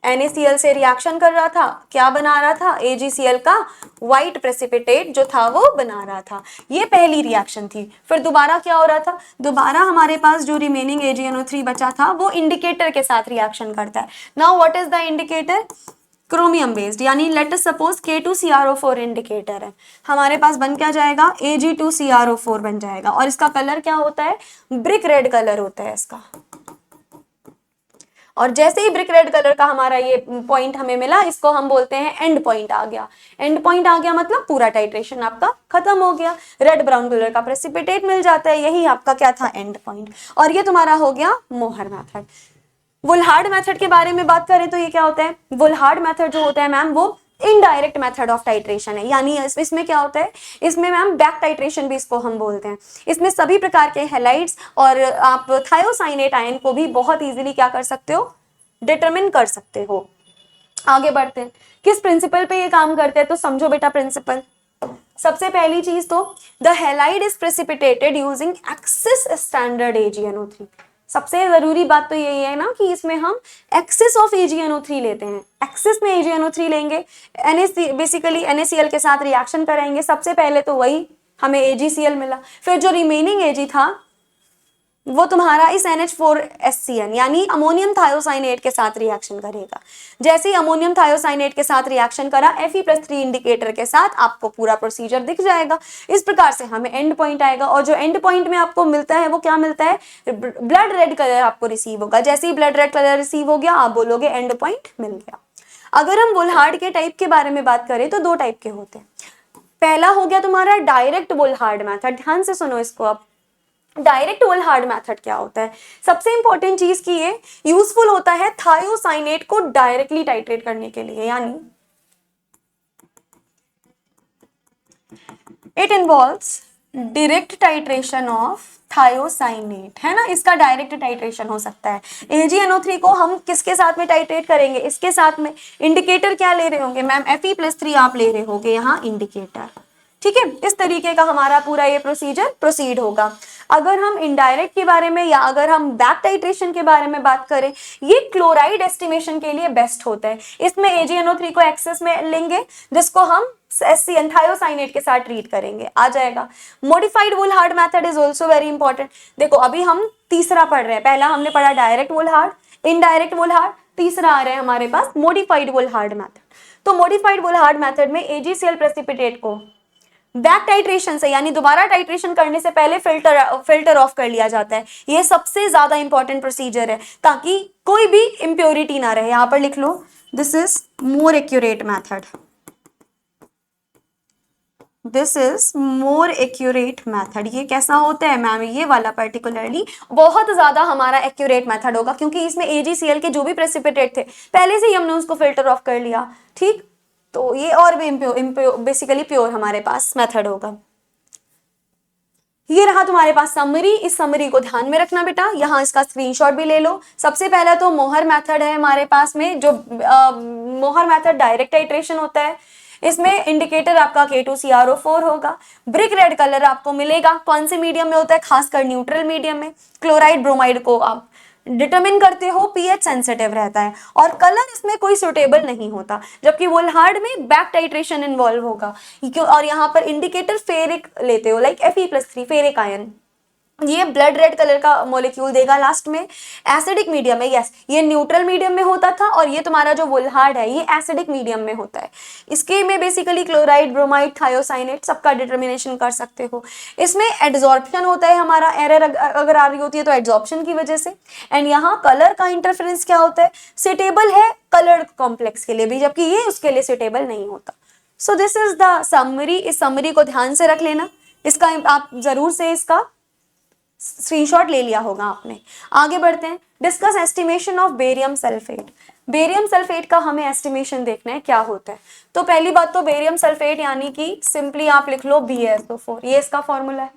NaCl से रिएक्शन कर रहा था, क्या बना रहा था, AgCl का व्हाइट प्रेसिपिटेट जो था वो बना रहा था। ये पहली रिएक्शन थी। फिर दोबारा क्या हो रहा था, दोबारा हमारे पास जो रिमेनिंग AgNO3 बचा था वो इंडिकेटर के साथ रिएक्शन करता है। Now what is the indicator, chromium based, यानी let us suppose K2CrO4 indicator है, हमारे पास बन क्या जाएगा, Ag2CrO4 बन जाएगा, और इसका कलर क्या होता है, ब्रिक रेड कलर होता है इसका। और जैसे ही ब्रिक रेड कलर का हमारा ये पॉइंट हमें मिला, इसको हम बोलते हैं एंड पॉइंट आ गया। एंड पॉइंट आ गया मतलब पूरा टाइट्रेशन आपका खत्म हो गया, रेड ब्राउन कलर का प्रेसिपिटेट मिल जाता है, यही आपका क्या था, एंड पॉइंट। और ये तुम्हारा हो गया मोहर मेथड। वुलहार्ड मेथड के बारे में बात करें तो ये क्या होता है, वुलहार्ड मेथड जो होता है मैम वो इनडायरेक्ट मेथड ऑफ टाइट्रेशन है, यानी इसमें क्या होता है, इसमें मैम बैक टाइट्रेशन भी इसको हम बोलते हैं। इसमें सभी प्रकार के हैलाइड्स और आप थायोसाइनेट आयन को भी बहुत इजीली क्या कर सकते हो, डिटरमिन कर सकते हो। आगे बढ़ते हैं, किस प्रिंसिपल पे ये काम करते हैं, तो समझो बेटा प्रिंसिपल। सबसे पहली चीज तो the halide is precipitated using axis standard AgNO3। सबसे जरूरी बात तो यही है ना कि इसमें हम एक्सिस ऑफ AgNO3 लेते हैं, एक्सिस में AgNO3 लेंगे, बेसिकली NaCl के साथ रिएक्शन कराएंगे। सबसे पहले तो वही हमें AgCl मिला, फिर जो रिमेनिंग Ag था वो तुम्हारा इस NH4HCN यानी अमोनियम थायोसाइनेट के साथ रिएक्शन करेगा। जैसे ही अमोनियम थायोसाइनेट के साथ रिएक्शन करा, Fe+3 इंडिकेटर के साथ आपको पूरा प्रोसीजर दिख जाएगा। इस प्रकार से हमें एंड पॉइंट आएगा, और जो एंड पॉइंट में आपको मिलता है वो क्या मिलता है, ब्लड रेड कलर आपको रिसीव होगा। जैसे ही ब्लड रेड कलर रिसीव हो गया, आप बोलोगे एंड पॉइंट मिल गया। अगर हम वुलहार्ड के टाइप के बारे में बात करें तो दो टाइप के होते हैं। पहला हो गया तुम्हारा डायरेक्ट वुलहार्ड मेथड। ध्यान से सुनो इसको अब। डायरेक्ट वुलहार्ड मेथड क्या होता है, सबसे इंपॉर्टेंट चीज की ये यूजफुल होता है थायोसाइनेट को डायरेक्टली टाइट्रेट करने के लिए, यानी it involves direct titration of thiocyanate, है ना, इसका डायरेक्ट टाइट्रेशन हो सकता है। AgNO3 को हम किसके साथ में टाइट्रेट करेंगे, इसके साथ में। इंडिकेटर क्या ले रहे होंगे मैम, Fe+3 आप ले रहे होंगे यहाँ इंडिकेटर, ठीक है। इस तरीके का हमारा पूरा ये प्रोसीजर प्रोसीड होगा। अगर हम इनडायरेक्ट के बारे में या अगर हम बैक टाइट्रेशन के बारे में बात करें, ये क्लोराइड एस्टिमेशन के लिए बेस्ट होता है। इसमें AgNO3 को एक्सेस में लेंगे, जिसको हम SCN थायोसाइनेट के साथ ट्रीट करेंगे, आ जाएगा। Modified Volhard method is also very important. देखो अभी हम तीसरा पढ़ रहे हैं, पहला हमने पढ़ा डायरेक्ट वुलहार्ड, इनडायरेक्ट वुलहार्ड, तीसरा आ रहा है हमारे पास मॉडिफाइड वुलहार्ड मेथड। तो मॉडिफाइड वुलहार्ड मेथड में AgCl प्रेसिपिटेट को बैक टाइट्रेशन से यानी दोबारा टाइट्रेशन करने से पहले फिल्टर ऑफ कर लिया जाता है। ये सबसे ज्यादा इंपॉर्टेंट प्रोसीजर है ताकि कोई भी इंप्योरिटी ना रहे। यहां पर लिख लो, this is more accurate method, this is more accurate method. ये कैसा होता है मैम, ये वाला पर्टिकुलरली बहुत ज्यादा हमारा एक्यूरेट मेथड होगा, क्योंकि इसमें AgCl के जो भी प्रेसिपिटेट थे पहले से ही हमने उसको फिल्टर ऑफ कर लिया, ठीक। तो ये और भी बेसिकली प्योर हमारे पास मेथड होगा। ये रहा तुम्हारे पास समरी। इस समरी को ध्यान में रखना बेटा, यहाँ इसका स्क्रीनशॉट भी ले लो। सबसे पहला तो मोहर मेथड है हमारे पास में, जो मोहर मेथड डायरेक्ट टाइट्रेशन होता है। इसमें इंडिकेटर आपका K2CrO4 होगा। ब्रिक रेड कलर आपको मिलेगा, कौन से मीडियम में होता है, खासकर न्यूट्रल मीडियम में। क्लोराइड ब्रोमाइड को आप डिटरमिन करते हो, pH सेंसिटिव रहता है, और कलर इसमें कोई सुटेबल नहीं होता। जबकि वुलहार्ड में बैक टाइट्रेशन इन्वॉल्व होगा, और यहाँ पर इंडिकेटर फेरिक लेते हो, लाइक Fe+3 फेरिक आयन। ये ब्लड रेड कलर का मॉलिक्यूल देगा लास्ट में। एसिडिक मीडियम में, यस, ये न्यूट्रल मीडियम में होता था, और ये तुम्हारा जो वुलहार्ड है ये एसिडिक मीडियम में होता है। इसके में बेसिकली क्लोराइड, ब्रोमाइड, थायोसाइनेट सबका डिटर्मिनेशन कर सकते हो। इसमें एड्सॉर्प्शन होता है हमारा, एरर अगर आ रही होती है तो एड्सॉर्प्शन की वजह से। एंड यहाँ कलर का इंटरफेरेंस क्या होता है, सुटेबल है कलर कॉम्प्लेक्स के लिए भी, जबकि ये उसके लिए सुटेबल नहीं होता। सो दिस इज द समरी। इस समरी को ध्यान से रख लेना, इसका आप जरूर से इसका स्क्रीनशॉट ले लिया होगा आपने। आगे बढ़ते हैं, discuss estimation of barium sulphate. Barium sulphate का हमें एस्टिमेशन देखना है क्या होता है। तो पहली बात तो बेरियम सल्फेट यानी कि सिंपली आप लिख लो BaSO4, ये इसका फॉर्मूला है।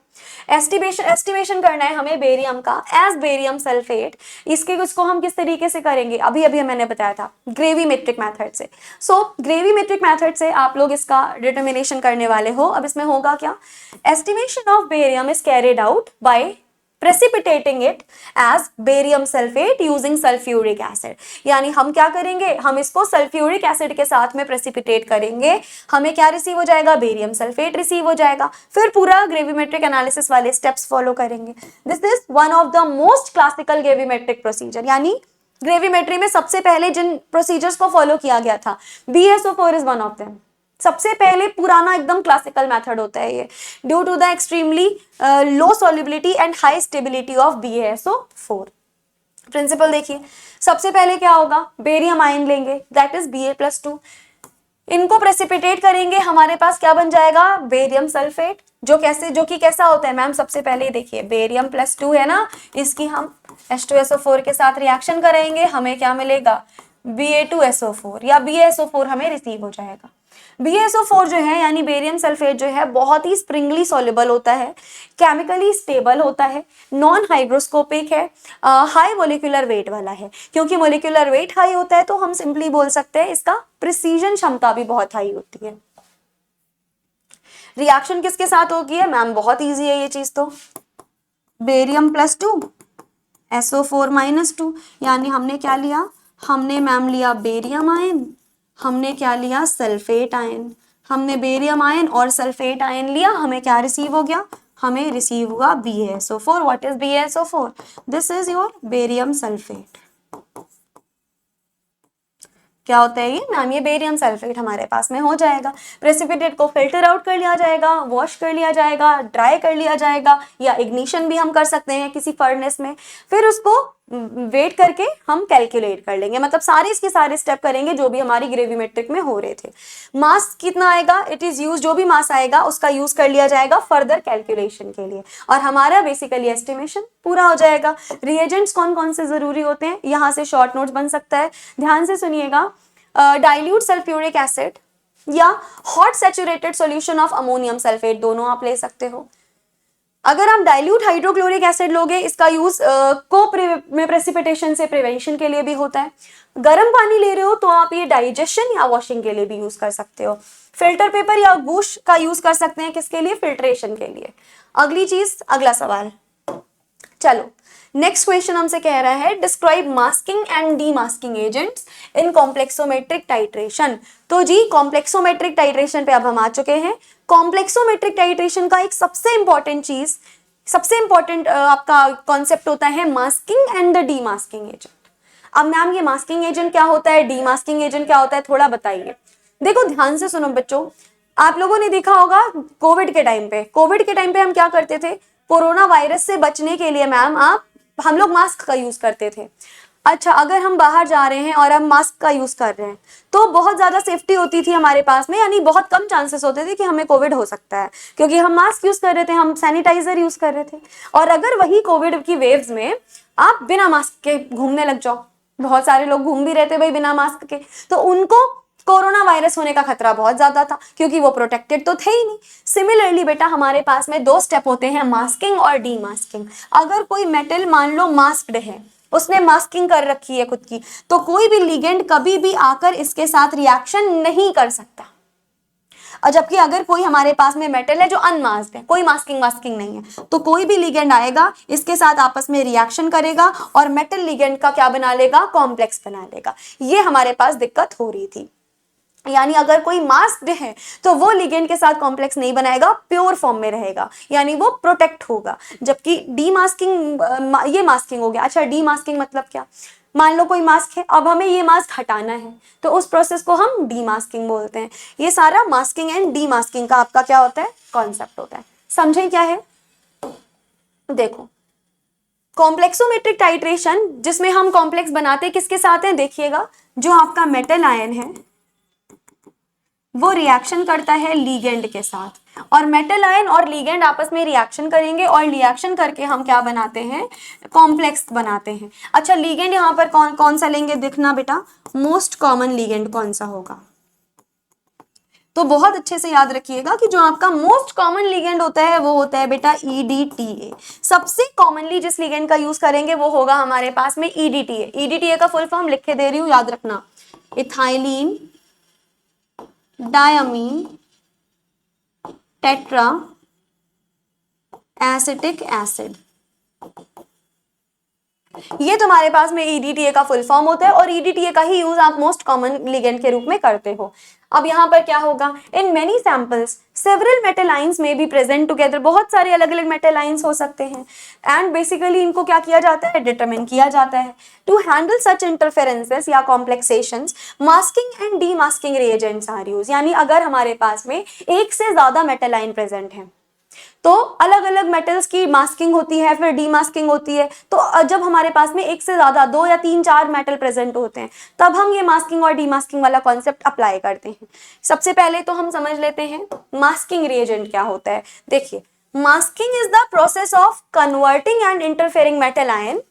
एस्टिमेशन करना है हमें बेरियम का एज बेरियम सल्फेट। इसको हम किस तरीके से करेंगे, अभी अभी मैंने बताया था, ग्रेविमेट्रिक मेथड से। सो ग्रेविमेट्रिक मेथड से आप लोग इसका डिटर्मिनेशन करने वाले हो। अब इसमें होगा क्या, estimation of barium is carried out by precipitating it as barium sulfate using sulfuric acid। यानी हम क्या करेंगे, हम इसको सल्फ्यूरिक एसिड के साथ में प्रेसिपिटेट करेंगे, हमें क्या रिसीव हो जाएगा, बेरियम सल्फेट रिसीव हो जाएगा। फिर पूरा ग्रेविमेट्रिक एनालिसिस वाले स्टेप्स फॉलो करेंगे। This is one of the most classical gravimetric procedure. यानी ग्रेविमेट्री में सबसे पहले जिन प्रोसीजर्स को फॉलो किया गया था, BaSO4 is one of them. सबसे पहले पुराना एकदम क्लासिकल मेथड होता है ये, due to the extremely low solubility and high stability of BaSO4। Principle देखिए, सबसे पहले क्या होगा, बेरियम आयन लेंगे, दैट इज Ba+2। इनको प्रेसिपिटेट करेंगे, हमारे पास क्या बन जाएगा, बेरियम सल्फेट, जो कि कैसा होता है मैम, सबसे पहले देखिए बेरियम +2 है ना, इसकी हम H2SO4 के साथ रिएक्शन करेंगे, हमें क्या मिलेगा, Ba2SO4 या BaSO4 हमें रिसीव हो जाएगा। BaSO4 जो है यानी बेरियम सल्फेट जो है बहुत ही स्प्रिंगली सॉल्युबल होता है, केमिकली स्टेबल होता है, नॉन हाइग्रोस्कोपिक है, हाई मोलिकुलर वेट वाला है। क्योंकि मोलिकुलर वेट हाई होता है तो हम सिंपली बोल सकते हैं इसका प्रिसीजन क्षमता भी बहुत हाई होती है। रिएक्शन किसके साथ होगी है मैम, बहुत इजी है ये चीज तो, बेरियम +2 SO4-2, यानी हमने क्या लिया, हमने मैम लिया बेरियम आयन, हमने क्या लिया, सल्फेट आयन, हमने बेरियम आयन और सल्फेट आयन लिया, हमें क्या रिसीव हो गया, हमें रिसीव हुआ BaSO4। What is BaSO4? This is your barium sulphate. क्या होता है ये मैम, ये बेरियम सल्फेट हमारे पास में हो जाएगा। प्रेसिपिटेट को फिल्टर आउट कर लिया जाएगा, वॉश कर लिया जाएगा, ड्राई कर लिया जाएगा, या इग्निशन भी हम कर सकते हैं किसी फर्नेस में, फिर उसको वेट करके हम कैलकुलेट कर लेंगे, मतलब सारे इसके सारे स्टेप करेंगे जो भी हमारी ग्रेविमेट्रिक में हो रहे थे। मास कितना आएगा, इट इज यूज, जो भी मास आएगा उसका यूज कर लिया जाएगा फर्दर कैलकुलेशन के लिए, और हमारा बेसिकली एस्टिमेशन पूरा हो जाएगा। रिएजेंट्स कौन कौन से जरूरी होते हैं, यहाँ से शॉर्ट नोट्स बन सकता है, ध्यान से सुनिएगा। डाइल्यूट सल्फ्यूरिक एसिड या hot saturated solution of ammonium sulphate, दोनों आप ले सकते हो। अगर आप डाइल्यूट हाइड्रोक्लोरिक एसिड लोगे, इसका यूज में प्रेसिपिटेशन से प्रिवेंशन के लिए भी होता है। गर्म पानी ले रहे हो तो आप ये डाइजेशन या वॉशिंग के लिए भी यूज कर सकते हो। फिल्टर पेपर या गूश का यूज कर सकते हैं, किसके लिए, फिल्ट्रेशन के लिए। अगली चीज, अगला सवाल, चलो नेक्स्ट क्वेश्चन हमसे कह रहा है describe masking and demasking agents in complexometric titration. तो जी कॉम्प्लेक्सोमेट्रिक टाइट्रेशन पे अब हम आ चुके हैं। कॉम्प्लेक्सोमेट्रिक टाइट्रेशन का एक सबसे इंपॉर्टेंट आपका कॉन्सेप्ट होता है मास्किंग एंड द डीमास्किंग एजेंट। अब मैम ये मास्किंग एजेंट क्या होता है, डीमास्किंग एजेंट क्या होता है, थोड़ा बताइए। देखो ध्यान से सुनो बच्चों, आप लोगों ने देखा होगा कोविड के टाइम पे हम क्या करते थे, कोरोना वायरस से बचने के लिए मैम हम लोग मास्क का यूज करते थे। अच्छा, अगर हम बाहर जा रहे हैं और हम मास्क का यूज कर रहे हैं तो बहुत ज्यादा सेफ्टी होती थी हमारे पास में, यानी बहुत कम चांसेस होते थे कि हमें कोविड हो सकता है, क्योंकि हम मास्क यूज कर रहे थे, हम सैनिटाइजर यूज कर रहे थे। और अगर वही कोविड की वेव्स में आप बिना मास्क के घूमने लग जाओ, बहुत सारे लोग घूम भी रहे थे भाई बिना मास्क के, तो उनको कोरोना वायरस होने का खतरा बहुत ज्यादा था, क्योंकि वो प्रोटेक्टेड तो थे ही नहीं। सिमिलरली बेटा हमारे पास में दो स्टेप होते हैं, मास्किंग और डीमास्किंग। अगर कोई मेटल मान लो मास्क्ड है, उसने मास्किंग कर रखी है खुद की, तो कोई भी लिगेंड कभी भी आकर इसके साथ रिएक्शन नहीं कर सकता। और जबकि अगर कोई हमारे पास में मेटल है जो अनमास्क्ड है, कोई मास्किंग नहीं है, तो कोई भी लिगेंड आएगा इसके साथ आपस में रिएक्शन करेगा और मेटल लिगेंड का क्या बना लेगा, कॉम्प्लेक्स बना लेगा। ये हमारे पास दिक्कत हो रही थी। यानी अगर कोई मास्क्ड है तो वो लिगेंड के साथ कॉम्प्लेक्स नहीं बनाएगा, प्योर फॉर्म में रहेगा, यानी वो प्रोटेक्ट होगा। जबकि डीमास्किंग, ये मास्किंग हो गया। अच्छा, डीमास्किंग मतलब क्या, मान लो कोई मास्क है, अब हमें ये मास्क हटाना है, तो उस प्रोसेस को हम डीमास्किंग बोलते हैं। ये सारा मास्किंग एंड डीमास्किंग का आपका क्या होता है, कॉन्सेप्ट होता है। समझे क्या है, देखो कॉम्प्लेक्सोमेट्रिक टाइट्रेशन जिसमें हम कॉम्प्लेक्स बनाते किसके साथ है, देखिएगा जो आपका मेटल आयन है वो रिएक्शन करता है लीगेंड के साथ, और मेटल आयन और लीगेंड आपस में रिएक्शन करेंगे और रिएक्शन करके हम क्या बनाते हैं, कॉम्प्लेक्स बनाते हैं। अच्छा, लीगेंड यहाँ पर कौन सा लेंगे, देखना बेटा मोस्ट कॉमन लीगेंड कौन सा होगा, तो बहुत अच्छे से याद रखिएगा कि जो आपका मोस्ट कॉमन लिगेंड होता है वो होता है बेटा EDTA। सबसे कॉमनली जिस लिगेंड का यूज करेंगे वो होगा हमारे पास में EDTA। EDTA का फुल फॉर्म लिख के दे रही हूँ, याद रखना, ethylene diamine tetra acetic acid, ये तुम्हारे पास में EDTA का फुल फॉर्म होता है, और EDTA का ही यूज आप मोस्ट कॉमन लिगेंड के रूप में करते हो। अब यहाँ पर क्या होगा, in many samples several metal ions में बी प्रेजेंट टुगेदर, बहुत सारे अलग अलग मेटल आयंस हो सकते हैं, एंड बेसिकली इनको क्या किया जाता है, डिटरमिन किया जाता है। टू हैंडल सच इंटरफेरेंसेस या complexations masking and demasking reagents are used. यानी अगर हमारे पास में एक से ज्यादा मेटल आयन प्रेजेंट है, तो अलग अलग मेटल्स की मास्किंग होती है, फिर डीमास्किंग होती है। तो जब हमारे पास में एक से ज्यादा 2 या 3 4 मेटल प्रेजेंट होते हैं तब हम ये मास्किंग और डीमास्किंग वाला कॉन्सेप्ट अप्लाई करते हैं। सबसे पहले तो हम समझ लेते हैं मास्किंग रिएजेंट क्या होता है। देखिए, masking is the process of converting and interfering metal ion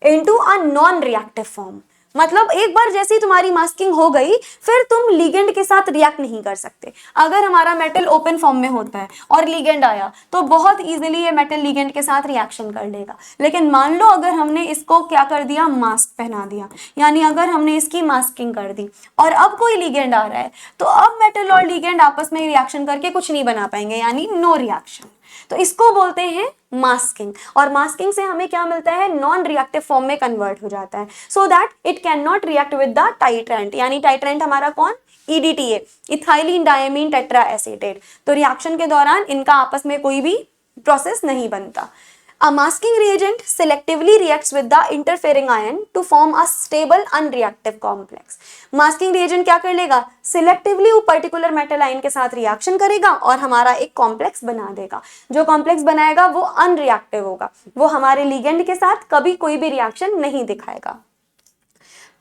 into a non reactive form. मतलब एक बार जैसे ही तुम्हारी मास्किंग हो गई फिर तुम लिगेंड के साथ रिएक्ट नहीं कर सकते। अगर हमारा मेटल ओपन फॉर्म में होता है और लिगेंड आया तो बहुत इजीली ये मेटल लिगेंड के साथ रिएक्शन कर लेगा। लेकिन मान लो अगर हमने इसको क्या कर दिया, मास्क पहना दिया, यानी अगर हमने इसकी मास्किंग कर दी और अब कोई लिगेंड आ रहा है तो अब मेटल और लिगेंड आपस में रिएक्शन करके कुछ नहीं बना पाएंगे, यानी नो रिएक्शन। तो इसको बोलते हैं मास्किंग। और मास्किंग से हमें क्या मिलता है, नॉन रिएक्टिव फॉर्म में कन्वर्ट हो जाता है, सो that it can not react with the titrant. यानी टाइट्रेंट हमारा कौन, EDTA, ethylene diamine tetra acetate. तो रिएक्शन के दौरान इनका आपस में कोई भी प्रोसेस नहीं बनता। A masking reagent selectively reacts with the interfering ion to form a stable unreactive complex. Masking reagent क्या कर लेगा, सिलेक्टिवली वो पर्टिकुलर मेटल आयन के साथ रिएक्शन करेगा और हमारा एक कॉम्प्लेक्स बना देगा। जो कॉम्प्लेक्स बनाएगा वो अनरिएक्टिव होगा, वो हमारे लिगेंड के साथ कभी कोई भी रिएक्शन नहीं दिखाएगा।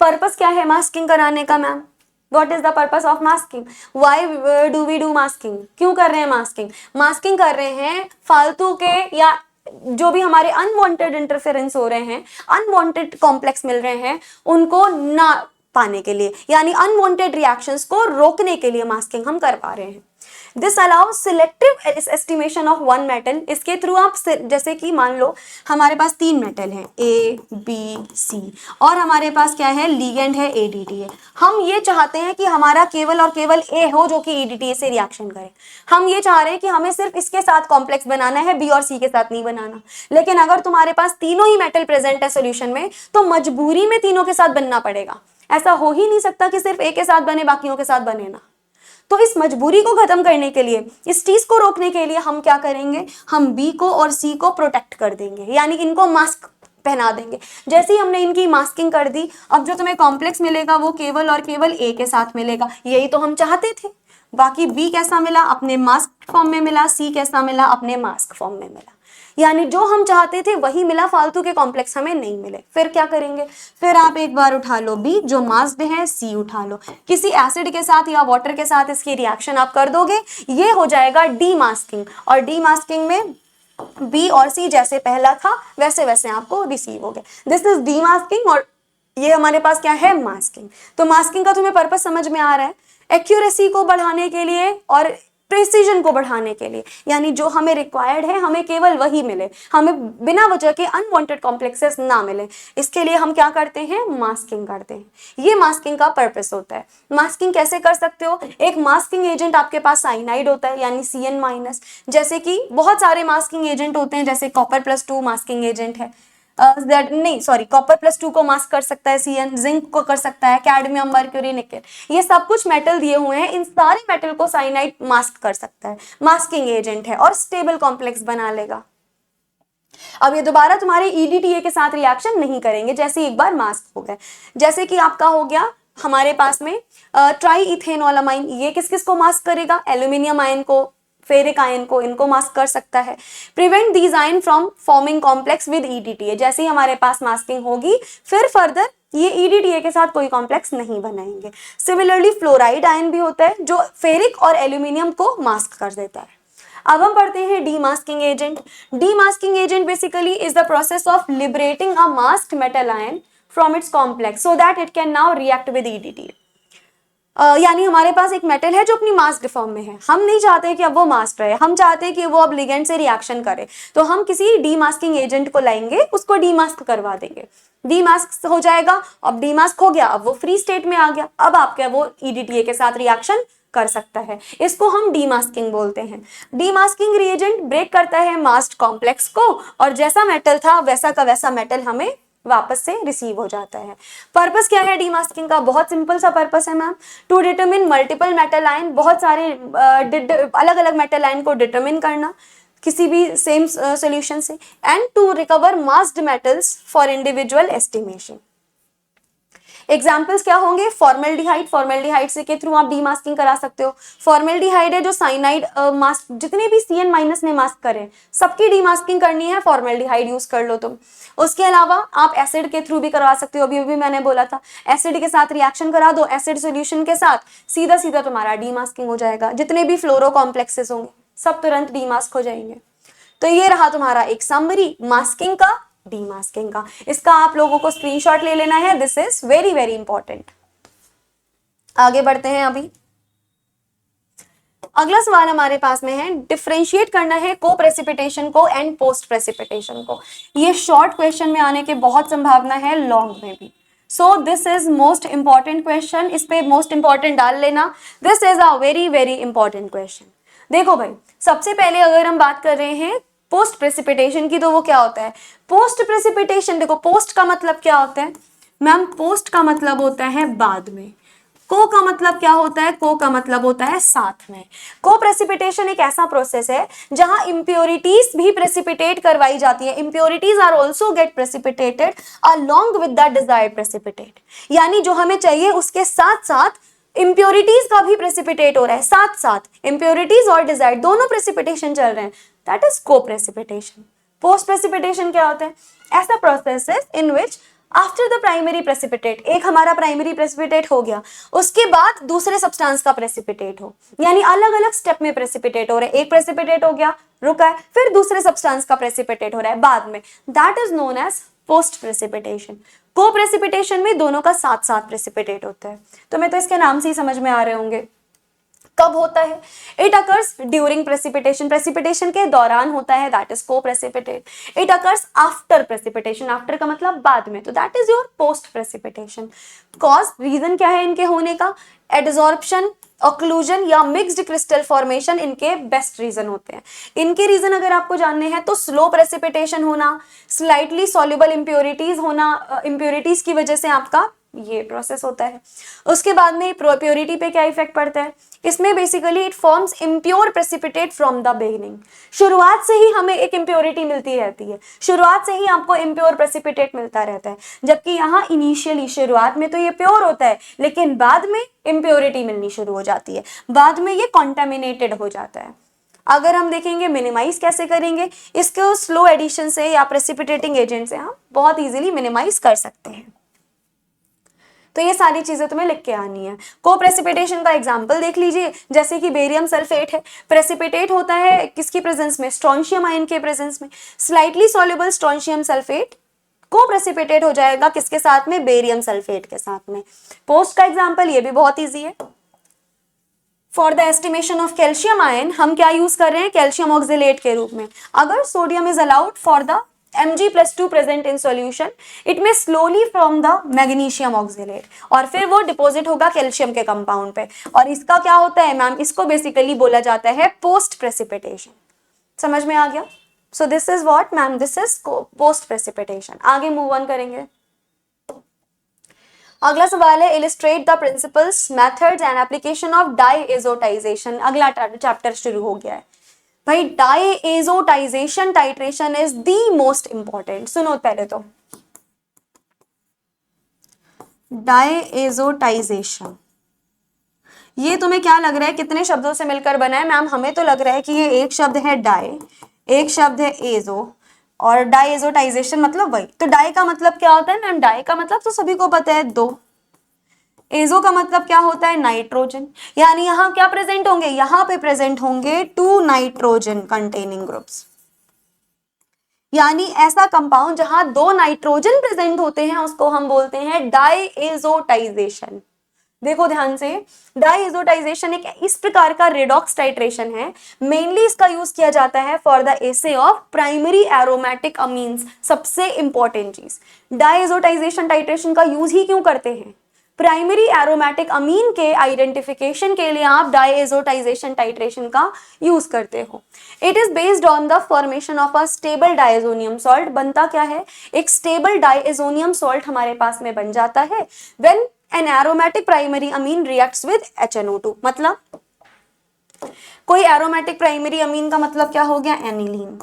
पर्पस क्या है मास्किंग कराने का ma'am? What is the purpose of masking? Why do we do masking? क्यों कर रहे हैं मास्किंग? मास्किंग कर रहे हैं फालतू के या जो भी हमारे अनवांटेड इंटरफेरेंस हो रहे हैं, अनवांटेड कॉम्प्लेक्स मिल रहे हैं, उनको ना पाने के लिए, यानी अनवांटेड रिएक्शंस को रोकने के लिए मास्किंग हम करवा रहे हैं। This allows selective estimation of one metal. इसके थ्रू आप जैसे कि मान लो हमारे पास 3 मेटल हैं A, B, C और हमारे पास क्या है, लिगेंड है ADTA। हम ये चाहते हैं कि हमारा केवल और केवल A हो जो कि EDTA से रिएक्शन करे। हम ये चाह रहे हैं कि हमें सिर्फ इसके साथ कॉम्प्लेक्स बनाना है, B और C के साथ नहीं बनाना। लेकिन अगर तुम्हारे पास तीनों ही मेटल प्रेजेंट है सोल्यूशन में तो मजबूरी में तीनों के साथ बनना पड़ेगा। ऐसा हो ही नहीं सकता कि सिर्फ A के साथ बने बाकियों के साथ बने ना। तो इस मजबूरी को खत्म करने के लिए, इस चीज को रोकने के लिए हम क्या करेंगे, हम B को और C को प्रोटेक्ट कर देंगे, यानी इनको मास्क पहना देंगे। जैसे ही हमने इनकी मास्किंग कर दी, अब जो तुम्हें कॉम्प्लेक्स मिलेगा वो केवल और केवल A के साथ मिलेगा। यही तो हम चाहते थे। बाकी B कैसा मिला, अपने मास्क फॉर्म में मिला, C कैसा मिला, अपने मास्क फॉर्म में मिला। यानी जो हम चाहते थे वही मिला, फालतू के कॉम्प्लेक्स हमें नहीं मिले। फिर क्या करेंगे, फिर आप एक बार उठा लो B जो मास्क्ड है, C उठा लो, किसी एसिड के साथ या वाटर के साथ इसकी रिएक्शन आप कर दोगे, ये हो जाएगा डीमास्किंग। और डीमास्किंग में B और C जैसे पहला था वैसे वैसे आपको रिसीव हो गया। दिस इज डीमास्किंग और ये हमारे पास क्या है, मास्किंग। तो मास्किंग का तुम्हें पर्पस समझ में आ रहा है, एक्यूरेसी को बढ़ाने के लिए और प्रिसीजन को बढ़ाने के लिए, यानी जो हमें रिक्वायर्ड है हमें केवल वही मिले, हमें बिना वजह के अनवांटेड कॉम्प्लेक्सेस ना मिले। इसके लिए हम क्या करते हैं, मास्किंग करते हैं। ये मास्किंग का पर्पस होता है। मास्किंग कैसे कर सकते हो, एक मास्किंग एजेंट आपके पास साइनाइड होता है यानी CN-, जैसे कि बहुत सारे मास्किंग एजेंट होते हैं, जैसे Copper+2 मास्किंग एजेंट है, Copper+2 को मास्क कर सकता है CN, जिंक को कर सकता है, कैडमियम, मर्क्यूरी, निकेल, ये सब कुछ मेटल दिए हुए हैं। इन सारे मेटल को साइनाइड मास्क कर सकता है, मास्किंग एजेंट है और स्टेबल कॉम्प्लेक्स बना लेगा। अब ये दोबारा तुम्हारे EDTA के साथ रिएक्शन नहीं करेंगे जैसे एक बार मास्क हो गए। जैसे कि आपका हो गया हमारे पास में ट्राईइथेनोलामाइन, ये किस किस को मास्क करेगा, एल्यूमिनियम आयन को, फेरिक आयन को, इनको मास्क कर सकता है। Prevent these ion from forming complex with EDTA। जैसे ही हमारे पास मास्किंग होगी फिर फर्दर ये EDTA के साथ कोई कॉम्प्लेक्स नहीं बनाएंगे। सिमिलरली फ्लोराइड आयन भी होता है जो फेरिक और एल्यूमिनियम को मास्क कर देता है। अब हम पढ़ते हैं demasking agent. Demasking agent basically is the process of liberating a masked metal ion from its complex so that it can now react with EDTA। यानी हमारे पास एक मेटल है जो अपनी मास्क्ड फॉर्म में है, हम नहीं चाहते कि अब वो मास्क रहे, हम चाहते हैं कि वो अब लिगेंड से रिएक्शन करे, तो हम किसी डीमास्किंग एजेंट को लाएंगे, उसको डीमास्क करवा देंगे, डीमास्क हो जाएगा। अब डीमास्क हो गया, अब वो फ्री स्टेट में आ गया, अब आपका वो EDTA के साथ रिएक्शन कर सकता है। इसको हम डीमास्किंग बोलते हैं। डीमास्किंग रिएजेंट ब्रेक करता है मास्क्ड कॉम्प्लेक्स को और जैसा मेटल था वैसा का वैसा मेटल हमें वापस से रिसीव हो जाता है। पर्पस क्या है डीमास्किंग का, बहुत सिंपल सा पर्पस है ma'am, to determine multiple metal ion, बहुत सारे अलग अलग मेटल आयन को डिटरमिन करना किसी भी सेम सॉल्यूशन से, and to recover masked metals for individual estimation. Examples क्या होंगे, फॉर्मेल्डिहाइड, फॉर्मेल्डिहाइड से के थ्रू आप डीमास्किंग करा सकते हो। फॉर्मेल्डिहाइड है जो साइनाइड मास्क, जितने भी CN- ने मास्क करे सबकी डीमास्किंग करनी है, फॉर्मेल्डिहाइड यूज कर लो तुम। उसके अलावा आप एसिड के थ्रू भी करवा सकते हो, अभी अभी मैंने बोला था एसिड के साथ रिएक्शन करा दो, एसिड सोल्यूशन के साथ, सीधा सीधा तुम्हारा डीमास्किंग हो जाएगा। जितने भी फ्लोरो कॉम्प्लेक्सेस होंगे सब तुरंत डीमास्क हो जाएंगे। तो ये रहा तुम्हारा एक समरी मास्किंग का, डीमास्किंग का। इसका आप लोगों को स्क्रीनशॉट ले लेना है, this is very very important. आगे बढ़ते हैं। अभी अगला सवाल हमारे पास में है, डिफरेंशिएट करना है को प्रेसिपिटेशन को एंड पोस्ट प्रेसिपिटेशन को। ये शॉर्ट क्वेश्चन में आने की बहुत संभावना है, लॉन्ग में भी। सो this is most important question, इस पे मोस्ट इंपॉर्टेंट डाल लेना, this is a very very important question. देखो भाई, सबसे पहले अगर हम बात कर रहे हैं पोस्ट प्रेसिपिटेशन की, तो वो क्या होता है पोस्ट प्रेसिपिटेशन। देखो पोस्ट का मतलब क्या होता है मैम, पोस्ट का मतलब होता है बाद में, को का मतलब क्या होता है, को का मतलब होता है साथ में। को प्रेसिपिटेशन एक ऐसा प्रोसेस है जहां इंप्योरिटीज भी प्रेसिपिटेट करवाई जाती है, impurities are also get precipitated along with the desired precipitate. यानी जो हमें चाहिए उसके साथ साथ इंप्योरिटीज का भी प्रेसिपिटेट हो रहा है, साथ साथ इंप्योरिटीज और डिजायर्ड दोनों प्रेसिपिटेशन चल रहे हैं, that is co precipitation. Post precipitation क्या होता है, ऐसा प्रोसेस है in which after the primary precipitate, एक हमारा प्राइमरी प्रेसिपिटेट हो गया, उसके बाद दूसरे सब्सटेंस का प्रेसिपिटेट हो, यानी अलग अलग स्टेप में प्रेसिपिटेट हो रहा है। एक प्रेसिपिटेट हो गया, रुका है, फिर दूसरे सब्सटेंस का प्रेसिपिटेट हो रहा है बाद में, that is known as post precipitation. Coprecipitation में दोनों का साथ साथ प्रेसिपिटेट होता है। तो मैं तो इसके नाम से ही समझ में आ रहे होंगे। कब होता है, it occurs during precipitation, precipitation के दौरान होता है, दैट इज को precipitate. It occurs after precipitation, after का मतलब बाद में, तो that is your post precipitation. Cause, reason क्या है इनके होने का, एडजॉर्प्शन, ऑक्लूजन या मिक्स्ड क्रिस्टल फॉर्मेशन इनके बेस्ट रीजन होते हैं। इनके रीजन अगर आपको जानने हैं तो स्लो प्रेसिपिटेशन होना, स्लाइटली सॉल्युबल इंप्योरिटीज होना, इंप्योरिटीज की वजह से आपका ये प्रोसेस होता है। उसके बाद में प्योरिटी पे क्या इफेक्ट पड़ता है, इसमें basically it forms impure precipitate from the beginning. शुरुआत से ही हमें एक इम्प्योरिटी मिलती रहती है, शुरुआत से ही आपको इम्प्योर प्रेसिपिटेट मिलता रहता है, जबकि यहाँ इनिशियली शुरुआत में तो ये प्योर होता है, लेकिन बाद में इम्प्योरिटी मिलनी शुरू हो जाती है, बाद में ये कॉन्टामिनेटेड हो जाता है। अगर हम देखेंगे मिनिमाइज कैसे करेंगे, इसको स्लो एडिशन से या प्रेसिपिटेटिंग एजेंट से हम बहुत इजीली मिनिमाइज कर सकते हैं। तो ये सारी चीजें तुम्हें लिख के आनी है। को प्रेसिपिटेशन का एग्जांपल देख लीजिए, जैसे कि बेरियम सल्फेट है, प्रेसिपिटेट होता है किसकी प्रेजेंस में, स्ट्रोंशियम आयन के प्रेजेंस में। स्लाइटली सॉल्युबल स्ट्रोंशियम सल्फेट को प्रेसिपिटेट हो जाएगा किसके साथ में, बेरियम सल्फेट के साथ में। पोस्ट का एग्जांपल ये भी बहुत ईजी है। For the estimation of calcium ion हम क्या यूज कर रहे हैं, कैल्शियम ऑक्सिलेट के रूप में। अगर sodium is allowed for the Mg+2 present in solution, it may slowly from the magnesium oxalate, और फिर वो डिपोजिट होगा कैल्शियम के कंपाउंड पे, और इसका क्या होता है मैम, इसको बेसिकली बोला जाता है पोस्ट प्रेसिपिटेशन। समझ में आ गया। So this is what ma'am, this is post precipitation. आगे मूव ऑन करेंगे। अगला सवाल है, illustrate the principles, methods and application of diazotization. अगला चैप्टर शुरू हो गया है भाई। Diazotization titration is the most important. सुनो पहले तो, डाईएजोटाइजेशन ये तुम्हें क्या लग रहा है कितने शब्दों से मिलकर बना है मैम, हमें तो लग रहा है कि ये एक शब्द है डाई, एक शब्द है एजो, और डाईएजोटाइजेशन मतलब वही। तो डाई का मतलब क्या होता है मैम, डाई का मतलब तो सभी को पता है, दो। एजो का मतलब क्या होता है, नाइट्रोजन, यानी यहाँ क्या प्रेजेंट होंगे, यहाँ पे प्रेजेंट होंगे 2 नाइट्रोजन कंटेनिंग ग्रुप्स, यानी ऐसा कंपाउंड जहां 2 नाइट्रोजन प्रेजेंट होते हैं उसको हम बोलते हैं डाईएजोटाइजेशन। देखो ध्यान से, डाईएजोटाइजेशन एक इस प्रकार का रेडॉक्स टाइट्रेशन है, मेनली इसका यूज किया जाता है for the essay of primary aromatic amines. सबसे इंपॉर्टेंट चीज, डाईएजोटाइजेशन टाइट्रेशन का यूज ही क्यों करते हैं, प्राइमरी एरोमेटिक अमीन के आइडेंटिफिकेशन के लिए आप डाईएजोटाइजेशन टाइट्रेशन का यूज करते हो। It is based on the formation of a stable diazonium salt. बनता क्या है, एक स्टेबल डायजोनियम सॉल्ट हमारे पास में बन जाता है when an aromatic primary amine reacts with HNO2। मतलब कोई एरोमेटिक प्राइमरी अमीन का मतलब क्या हो गया, एनिलीन।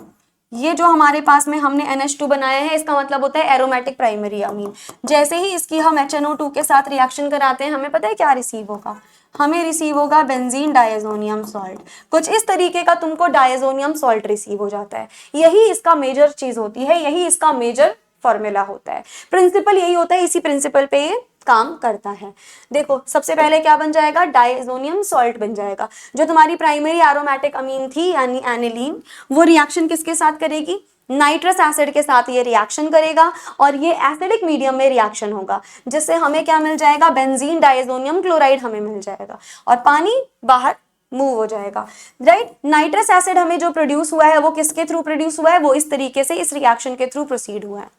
ये जो हमारे पास में हमने NH2 बनाया है इसका मतलब होता है एरोमेटिक प्राइमरी अमीन। जैसे ही इसकी हम HNO2 के साथ रिएक्शन कराते हैं हमें पता है क्या रिसीव होगा, हमें रिसीव होगा बेंजीन डायजोनियम सॉल्ट। कुछ इस तरीके का तुमको डायजोनियम सॉल्ट रिसीव हो जाता है। यही इसका मेजर चीज होती है, यही इसका मेजर फॉर्मूला होता है, प्रिंसिपल यही होता है, इसी प्रिंसिपल पे ये काम करता है। देखो सबसे पहले क्या बन जाएगा, डायजोनियम सॉल्ट बन जाएगा। जो तुम्हारी प्राइमरी एरोमेटिक अमीन थी यानी एनिलीन, वो रिएक्शन किसके साथ करेगी, नाइट्रस एसिड के साथ ये रिएक्शन करेगा और ये एसिडिक मीडियम में रिएक्शन होगा, जिससे हमें क्या मिल जाएगा, बेंजीन डायजोनियम क्लोराइड हमें मिल जाएगा और पानी बाहर मूव हो जाएगा, राइट। नाइट्रस एसिड हमें जो प्रोड्यूस हुआ है वो किसके थ्रू प्रोड्यूस हुआ है, वो इस तरीके से इस रिएक्शन के थ्रू प्रोसीड हुआ है।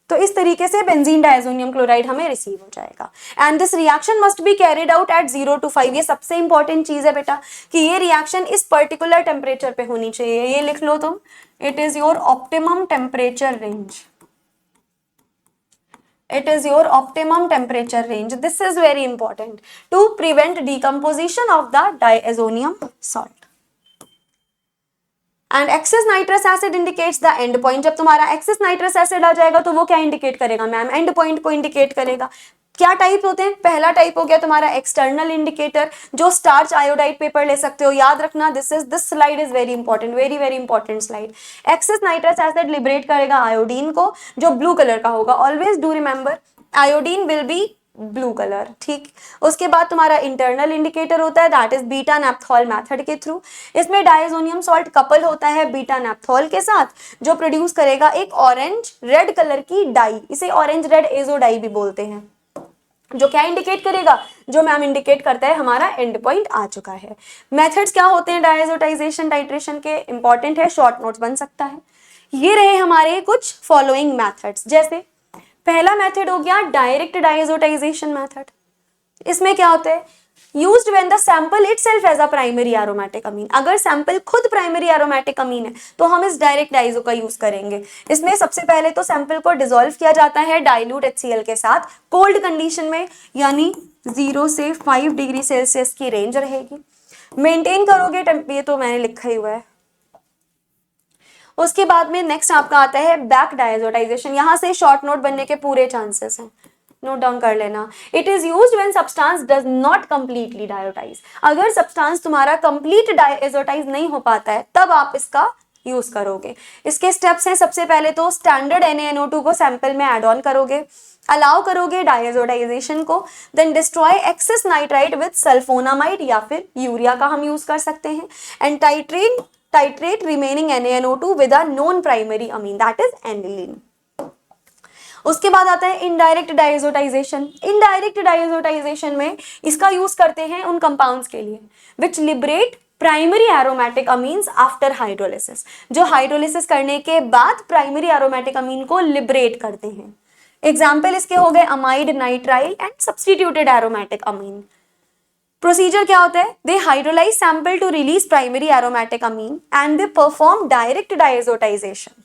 तो इस तरीके से बेंजीन डायजोनियम क्लोराइड हमें रिसीव हो जाएगा। And this reaction must be carried out at 0 to 5। ये सबसे इंपॉर्टेंट चीज है बेटा कि ये रिएक्शन इस पर्टिकुलर टेम्परेचर पे होनी चाहिए। ये लिख लो तुम, it is your optimum temperature range, it is your optimum temperature range. This is very important to prevent decomposition of the diazonium salt. And excess nitrous acid indicates the end point. जब तुम्हारा excess nitrous acid आ जाएगा तो वो क्या indicate करेगा ma'am, and point को indicate करेगा। क्या टाइप होते हैं, पहला टाइप हो गया तुम्हारा एक्सटर्नल इंडिकेटर, जो स्टार्च आयोडाइड पेपर ले सकते हो, याद रखना this slide is very important, very very important slide. Excess nitrous acid liberate करेगा आयोडीन को जो ब्लू कलर का होगा, always do remember iodine will be blue colour, ठीक। उसके बाद तुम्हारा इंटरनल इंडिकेटर होता है that is beta naphthol method के थ्रू। इसमें डायजोनियम सॉल्ट कपल होता है बीटा नैप्थॉल के साथ, जो प्रोड्यूस करेगा एक ऑरेंज रेड कलर की डाई, इसे ऑरेंज रेड एजो डाई भी बोलते हैं, जो क्या इंडिकेट करेगा, जो मैम इंडिकेट करता है हमारा एंड पॉइंट आ चुका है। मेथड्स क्या होते हैं डायजोटाइजेशन टाइट्रेशन के, इंपॉर्टेंट है, शॉर्ट नोट्स बन सकता है। ये रहे हमारे कुछ फॉलोइंग मेथड्स। जैसे पहला मेथड हो गया डायरेक्ट डायजोटाइजेशन मेथड। इसमें क्या होता है, used when the sample itself as a primary aromatic amine. अगर सैंपल खुद प्राइमरी एरोमेटिक अमीन है तो हम इस डायरेक्ट डाइजो का यूज करेंगे। इसमें सबसे पहले तो सैंपल को डिसॉल्व किया जाता है डाइल्यूट HCl के साथ कोल्ड कंडीशन में, यानी 0 से 5 डिग्री सेल्सियस की रेंज रहेगी, मेंटेन करोगे, ये तो मैंने लिखा ही हुआ है। उसके बाद में नेक्स्ट आपका आता है बैक डायजोटाइजेशन। यहां से शॉर्ट नोट बनने के पूरे चांसेस हैं, नोट डाउन कर लेना। It is used when substance does not completely diazotize. अगर सब्सटेंस तुम्हारा कंप्लीट डायजोटाइज नहीं हो पाता है तब आप इसका यूज करोगे। इसके स्टेप्स हैं, सबसे पहले तो स्टैंडर्ड NaNO2 को सैंपल में एड ऑन करोगे, अलाउ करोगे डायजोटाइजेशन को, then destroy excess nitrite with sulphonamide या फिर यूरिया का हम यूज कर सकते हैं, and titrate remaining NaNO2 with a non primary amine that is aniline. उसके बाद आता है इनडायरेक्ट डायजोटाइजेशन। इनडायरेक्ट डायजोटाइजेशन में इसका यूज करते हैं उन कंपाउंड्स के लिए which liberate primary aromatic amines after hydrolysis, जो हाइड्रोलिसिस करने के बाद प्राइमरी एरोमेटिक अमीन को लिबरेट करते हैं। एग्जाम्पल इसके हो गए amide, nitrile and substituted aromatic amine. Procedure क्या होता है, they hydrolyze sample to release primary aromatic amine and they perform direct diazotization.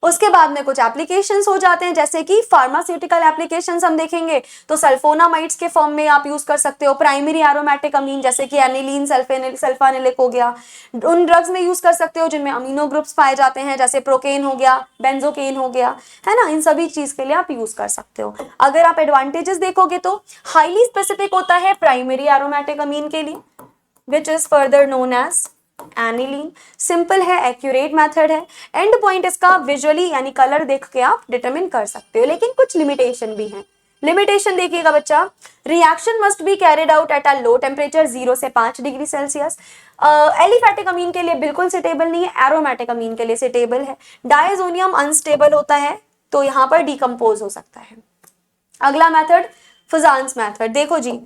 उसके बाद में कुछ एप्लीकेशंस हो जाते हैं, जैसे कि फार्मास्यूटिकल एप्लीकेशंस हम देखेंगे तो सल्फोनामाइड्स के फॉर्म में आप यूज कर सकते हो प्राइमरी एरोमेटिक अमीन, जैसे कि एनिलीन, सल्फानिलिक हो गया। उन ड्रग्स में यूज कर सकते हो जिनमें अमीनो ग्रुप्स पाए जाते हैं, जैसे प्रोकेन हो गया, बेंजोकेन हो गया, है ना। इन सभी चीज के लिए आप यूज कर सकते हो। अगर आप एडवांटेजेस देखोगे तो हाईली स्पेसिफिक होता है प्राइमरी एरोमेटिक अमीन के लिए, which is further known as aniline. Simple है, एक्यूरेट मेथड है, एंड पॉइंट इसका विजुअली यानी कलर देख के आप डिटरमिन कर सकते हो, लेकिन कुछ लिमिटेशन भी है। लिमिटेशन देखिएगा बच्चा, reaction must be carried out at a low temperature 0 से 5 डिग्री सेल्सियस। एलिफैटिक अमीन के लिए बिल्कुल सुटेबल नहीं है, एरोमेटिक अमीन के लिए सुटेबल है। डायजोनियम अनस्टेबल होता है तो यहाँ पर डिकम्पोज हो सकता है। अगला मेथड फजान्स मेथड। देखो जी,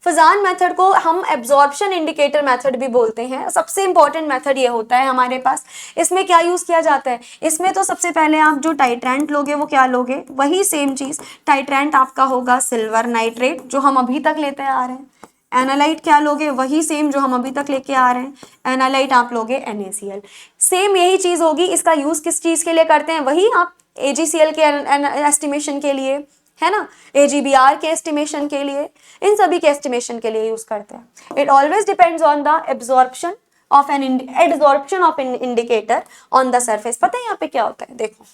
फजान मेथड को हम एब्जॉर्प्शन इंडिकेटर मेथड भी बोलते हैं। सबसे इंपॉर्टेंट मेथड ये होता है हमारे पास। इसमें क्या यूज किया जाता है, इसमें तो सबसे पहले आप जो टाइट्रेंट लोगे वो क्या लोगे, वही सेम चीज। टाइट्रेंट आपका होगा सिल्वर नाइट्रेट, जो हम अभी तक लेते आ रहे हैं। एनालाइट क्या लोगे, वही सेम जो हम अभी तक लेके आ रहे हैं। एनालाइट आप लोगे NaCl, सेम यही चीज होगी। इसका यूज किस चीज के लिए करते हैं, वही आप AgCl के एस्टिमेशन के लिए, है ना, AgBr के एस्टिमेशन के लिए, इन सभी के एस्टिमेशन के लिए यूज करते हैं। It always depends on the absorption of an adsorption of an indicator on the surface. पता है यहाँ पे क्या होता है, देखो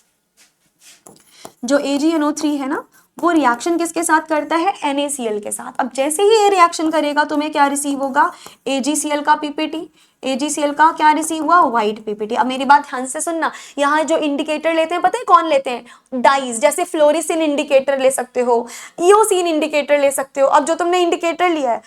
जो AgNO3 है ना, वो रिएक्शन किसके साथ करता है, NaCl के साथ। अब जैसे ही ये रिएक्शन करेगा तुम्हें क्या रिसीव होगा, AgCl का पीपीटी, AgCl का क्या रिसीव हुआ, व्हाइट पीपीटी। अब मेरी बात ध्यान से सुनना, यहाँ जो इंडिकेटर लेते हैं पता है कौन लेते हैं, डाइज, जैसे फ्लोरेसिन इंडिकेटर ले सकते हो, ईओसिन इंडिकेटर ले सकते हो। अब जो तुमने इंडिकेटर लिया है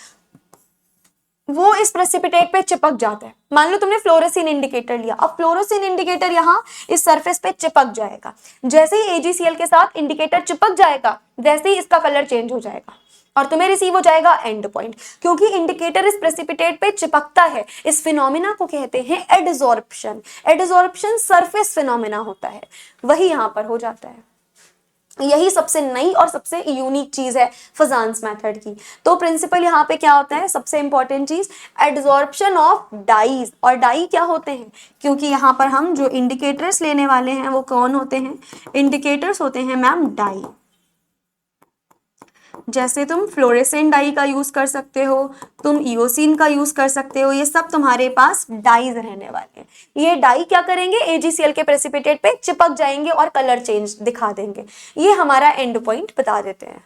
वो इस प्रेसिपिटेट पे चिपक जाता है। मान लो तुमने फ्लोरेसिन इंडिकेटर लिया, अब फ्लोरेसिन इंडिकेटर यहाँ इस सरफेस पे चिपक जाएगा। जैसे ही AgCl के साथ इंडिकेटर चिपक जाएगा, वैसे ही इसका कलर चेंज हो जाएगा और तुम्हें रिसीव हो जाएगा एंड पॉइंट। क्योंकि इंडिकेटर इस प्रेसिपिटेट पे चिपकता है, इस फिनोमिना को कहते हैं एडजॉर्प्शन। एडजॉर्प्शन सरफेस फिनोमिना होता है, वही यहाँ पर हो जाता है। यही सबसे नई और सबसे यूनिक चीज है फजान्स मेथड की। तो प्रिंसिपल यहाँ पे क्या होता है, सबसे इंपॉर्टेंट चीज एडजॉर्प्शन ऑफ डाइज। और डाई क्या होते हैं, क्योंकि यहाँ पर हम जो इंडिकेटर्स लेने वाले हैं वो कौन होते हैं, इंडिकेटर्स होते हैं मैम डाई। जैसे तुम फ्लोरेसेंट डाई का यूज कर सकते हो, तुम ईओसिन का यूज कर सकते हो, ये सब तुम्हारे पास डाइज रहने वाले हैं। ये डाई क्या करेंगे, AgCl के प्रेसिपिटेट पे चिपक जाएंगे और कलर चेंज दिखा देंगे। ये हमारा एंड पॉइंट बता देते हैं।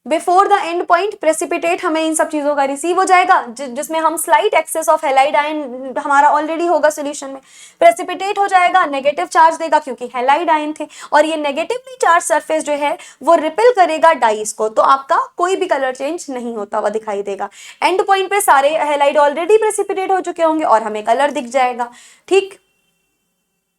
Before the end point precipitate हमें इन सब चीजों का रिसीव हो जाएगा, जिसमें हम slight excess of halide ion हमारा ऑलरेडी होगा सोल्यूशन में। प्रेसिपिटेट हो जाएगा, नेगेटिव चार्ज देगा क्योंकि हैलाइड आयन थे, और ये नेगेटिवली चार्ज सरफेस जो है वो रिपेल करेगा डाइस को, तो आपका कोई भी कलर चेंज नहीं होता हुआ दिखाई देगा। एंड पॉइंट पे सारे हैलाइड ऑलरेडी प्रेसिपिटेट हो चुके होंगे और हमें कलर दिख जाएगा। ठीक,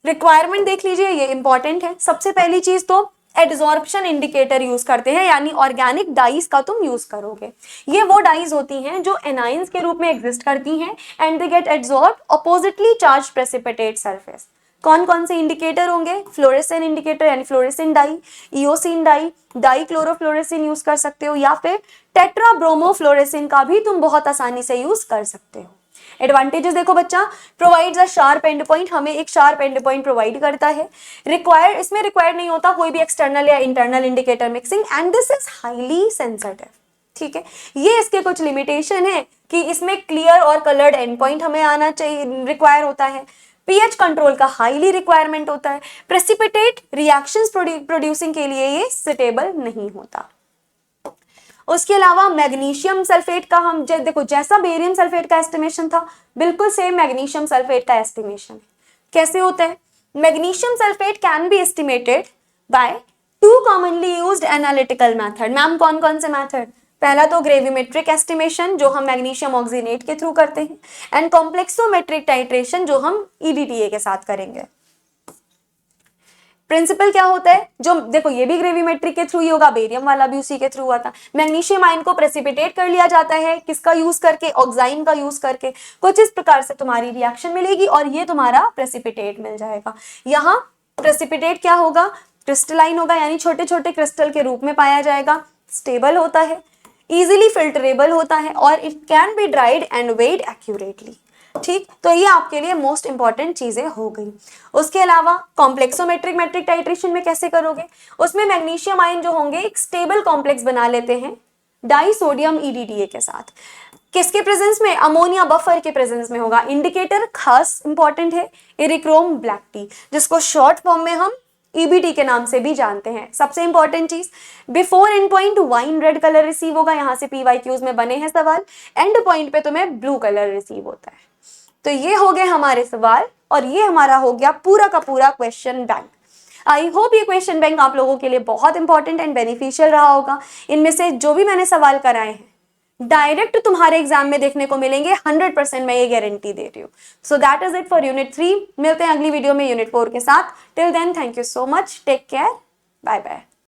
रिक्वायरमेंट देख लीजिए, ये इंपॉर्टेंट है। सबसे पहली चीज तो एडजॉर्प्शन इंडिकेटर यूज करते हैं, यानी ऑर्गेनिक डाइज का तुम यूज करोगे। ये वो डाइज होती हैं जो एनाइंस के रूप में एग्जिस्ट करती हैं and they get adsorb oppositely charge precipitate surface. कौन कौन से इंडिकेटर होंगे, फ्लोरेसेंट इंडिकेटर यानी fluorescent dye, eosin dye, dye chlorofluorescein use कर सकते हो, या फिर टेट्राब्रोमोफ्लोरेसिन का भी तुम बहुत आसानी से यूज कर सकते हो। एडवांटेजेस देखो बच्चा, provides a sharp and point, हमें एक शार्प एंड पॉइंट प्रोवाइड करता है। इसमें रिक्वायर्ड नहीं होता कोई भी एक्सटर्नल या internal indicator mixing, and this is highly sensitive. ठीक है, ये इसके कुछ लिमिटेशन है कि इसमें क्लियर और कलर्ड एंड पॉइंट हमें आना चाहिए, रिक्वायर होता है। पीएच कंट्रोल का हाईली रिक्वायरमेंट होता है। प्रेसिपिटेट रिएक्शंस प्रोड्यूसिंग के लिए ये सुटेबल नहीं होता। उसके अलावा मैग्नीशियम सल्फेट का हम देखो, जैसा बेरियम सल्फेट का एस्टिमेशन था बिल्कुल सेम मैग्नीशियम सल्फेट का एस्टिमेशन है। कैसे होता है, magnesium sulphate can be estimated by two commonly used analytical method. Ma'am कौन कौन से मेथड, पहला तो ग्रेविमेट्रिक एस्टिमेशन जो हम मैग्नीशियम ऑक्सीनेट के थ्रू करते हैं, एंड कॉम्प्लेक्सोमेट्रिक टाइट्रेशन जो हम EDTA के साथ करेंगे। प्रिंसिपल क्या होता है, जो देखो ये भी ग्रेविमेट्रिक के थ्रू ही होगा, बेरियम वाला भी उसी के थ्रू हुआ था। मैग्नीशियम आयन को प्रेसिपिटेट कर लिया जाता है, किसका यूज करके, ऑक्साइन का यूज करके। कुछ इस प्रकार से तुम्हारी रिएक्शन मिलेगी और ये तुम्हारा प्रेसिपिटेट मिल जाएगा। यहाँ प्रेसिपिटेट क्या होगा, क्रिस्टलाइन होगा, यानी छोटे छोटे क्रिस्टल के रूप में पाया जाएगा, स्टेबल होता है, इजीली फिल्टरेबल होता है, और it can be dried and weighed accurately. ठीक, तो ये आपके लिए मोस्ट इंपॉर्टेंट चीजें हो गई। उसके अलावा कॉम्प्लेक्सोमेट्रिक मैट्रिक टाइट्रेशन में कैसे करोगे, उसमें मैग्नीशियम आयन जो होंगे एक स्टेबल कॉम्प्लेक्स बना लेते हैं डाइसोडियम EDTA के साथ। किसके प्रेजेंस में, अमोनिया बफर के प्रेजेंस में होगा। इंडिकेटर खास इंपॉर्टेंट है इरिक्रोम ब्लैक टी, जिसको शॉर्ट फॉर्म में हम EBT के नाम से भी जानते हैं। सबसे इंपॉर्टेंट चीज, before and point wine red colour receive होगा, यहाँ से PYQs में बने हैं सवाल। एंड पॉइंट पे तुम्हें ब्लू कलर रिसीव होता है। तो ये हो गए हमारे सवाल और ये हमारा हो गया पूरा का पूरा क्वेश्चन बैंक। आई होप ये क्वेश्चन बैंक आप लोगों के लिए बहुत इंपॉर्टेंट एंड बेनिफिशियल रहा होगा। इनमें से जो भी मैंने सवाल कराए हैं डायरेक्ट तुम्हारे एग्जाम में देखने को मिलेंगे, 100% मैं ये गारंटी दे रही हूँ। So that is it for unit 3। मिलते हैं अगली वीडियो में यूनिट 4 के साथ। Till then thank you so much, take care, bye bye.